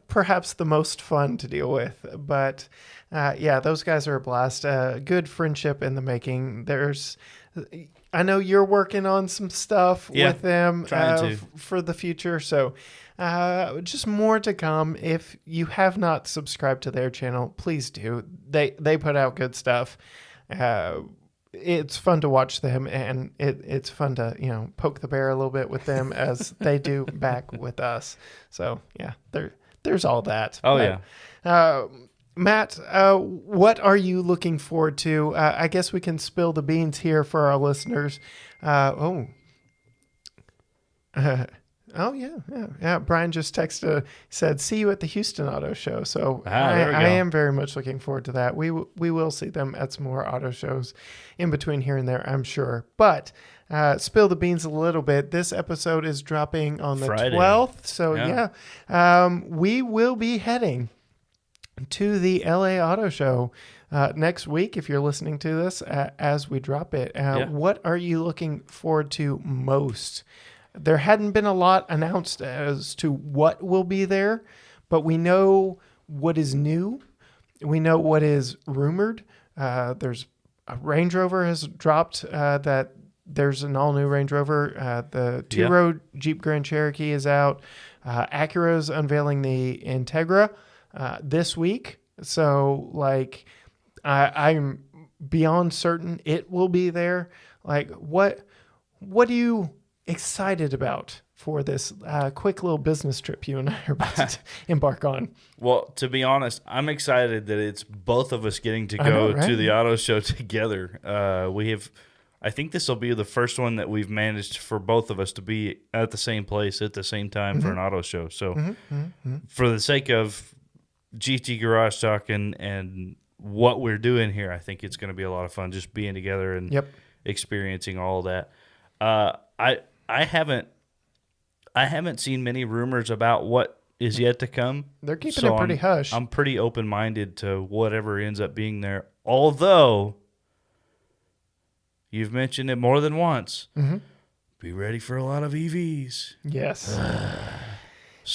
perhaps the most fun to deal with. But those guys are a blast. Good friendship in the making. I know you're working on some stuff with them for the future. So just more to come. If you have not subscribed to their channel, please do. They put out good stuff. It's fun to watch them, and it's fun to poke the bear a little bit with them as they do back with us. So yeah, there's all that. Matt, what are you looking forward to? I guess we can spill the beans here for our listeners. Oh yeah. Brian just texted, said, "See you at the Houston Auto Show." So There we go. I am very much looking forward to that. We will see them at some more auto shows in between here and there, I'm sure. But spill the beans a little bit. This episode is dropping on the Friday. 12th. So Yeah. we will be heading to the LA Auto Show next week. If you're listening to this as we drop it, what are you looking forward to most? There hadn't been a lot announced as to what will be there, but we know what is new. We know what is rumored. There's a Range Rover has dropped that there's an all-new Range Rover. The two-row Jeep Grand Cherokee is out. Acura's unveiling the Integra this week. So, like, I'm beyond certain it will be there. Like, what are you excited about for this quick little business trip you and I are about to embark on? Well, to be honest, I'm excited that it's both of us getting to go to the auto show together. I think this will be the first one that we've managed for both of us to be at the same place at the same time for an auto show. So for the sake of GT Garage Talk and what we're doing here, I think it's going to be a lot of fun just being together and experiencing all that. I haven't seen many rumors about what is yet to come. They're keeping it pretty hush. I'm pretty open-minded to whatever ends up being there. Although you've mentioned it more than once. Be ready for a lot of EVs. Yes.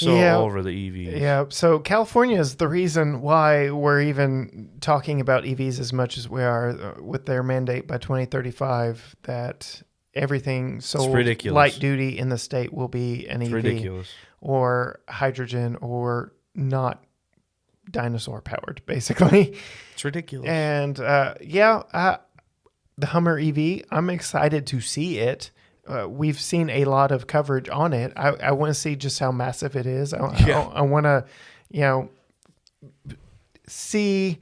Over the EVs. Yeah. So California is the reason why we're even talking about EVs as much as we are with their mandate by 2035 that everything sold light duty in the state will be an EV. Ridiculous. Or hydrogen or not dinosaur powered, basically. It's ridiculous. And the Hummer EV, I'm excited to see it. We've seen a lot of coverage on it. I want to see just how massive it is. I want to, see.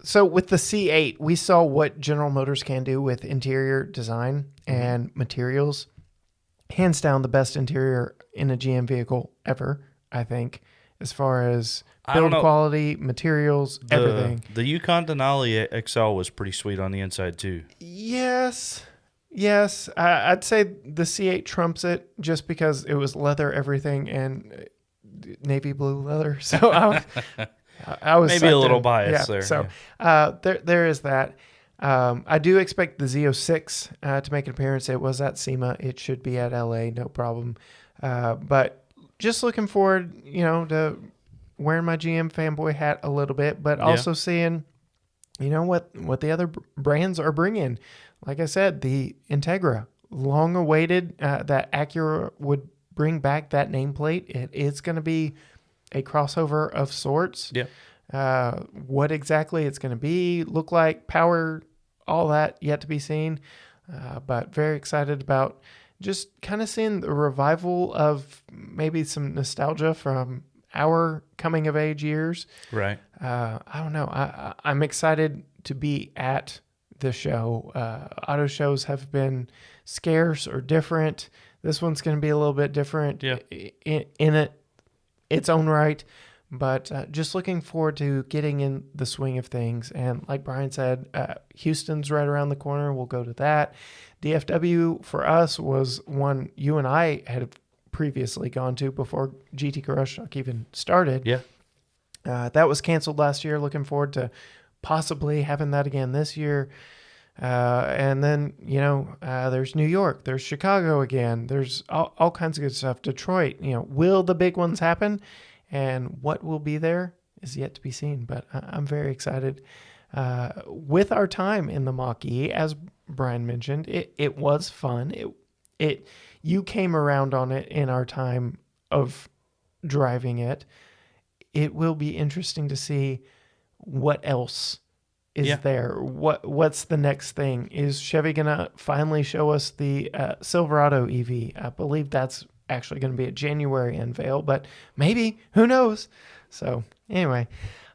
So with the C8, we saw what General Motors can do with interior design and materials. Hands down, the best interior in a GM vehicle ever, I think, as far as build quality, materials, everything. The Yukon Denali XL was pretty sweet on the inside, too. Yes. I'd say the C8 trumps it just because it was leather everything and navy blue leather. So I was maybe a little biased there. So there is that. I do expect the Z06 to make an appearance. It was at SEMA. It should be at LA, no problem. But just looking forward, to wearing my GM fanboy hat a little bit, but also seeing, what the other brands are bringing. Like I said, the Integra, long awaited, that Acura would bring back that nameplate. It's going to be a crossover of sorts. Yeah. What exactly it's going to be, look like, power, all that yet to be seen. But very excited about just kind of seeing the revival of maybe some nostalgia from our coming of age years. Right. I don't know. I'm excited to be at the show. Auto shows have been scarce or different. This one's going to be a little bit different in its own right. But just looking forward to getting in the swing of things. And like Brian said, Houston's right around the corner. We'll go to that. DFW for us was one you and I had previously gone to before GT Garage Talk even started. Yeah. That was canceled last year. Looking forward to possibly having that again this year. And then, there's New York, there's Chicago again. There's all kinds of good stuff. Detroit, will the big ones happen? And what will be there is yet to be seen. But I'm very excited. With our time in the Mach-E, as Brian mentioned, it was fun. You came around on it in our time of driving it. It will be interesting to see what else is there. What's the next thing? Is Chevy gonna finally show us the Silverado EV? I believe that's actually going to be a January unveil, but maybe, who knows? So anyway,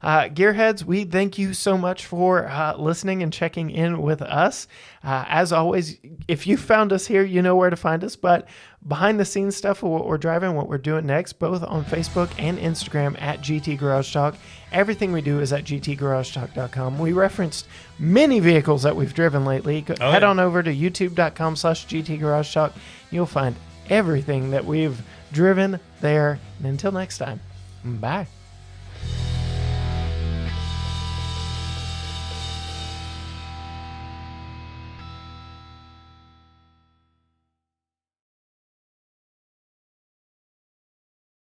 Gearheads, we thank you so much for listening and checking in with us. As always, if you found us here, you know where to find us, but behind the scenes stuff of what we're driving, what we're doing next, both on Facebook and Instagram at GT Garage Talk. Everything we do is at gtgaragetalk.com. We referenced many vehicles that we've driven lately. Head on over to youtube.com/gtgaragetalk. You'll find everything that we've driven there. And until next time, bye.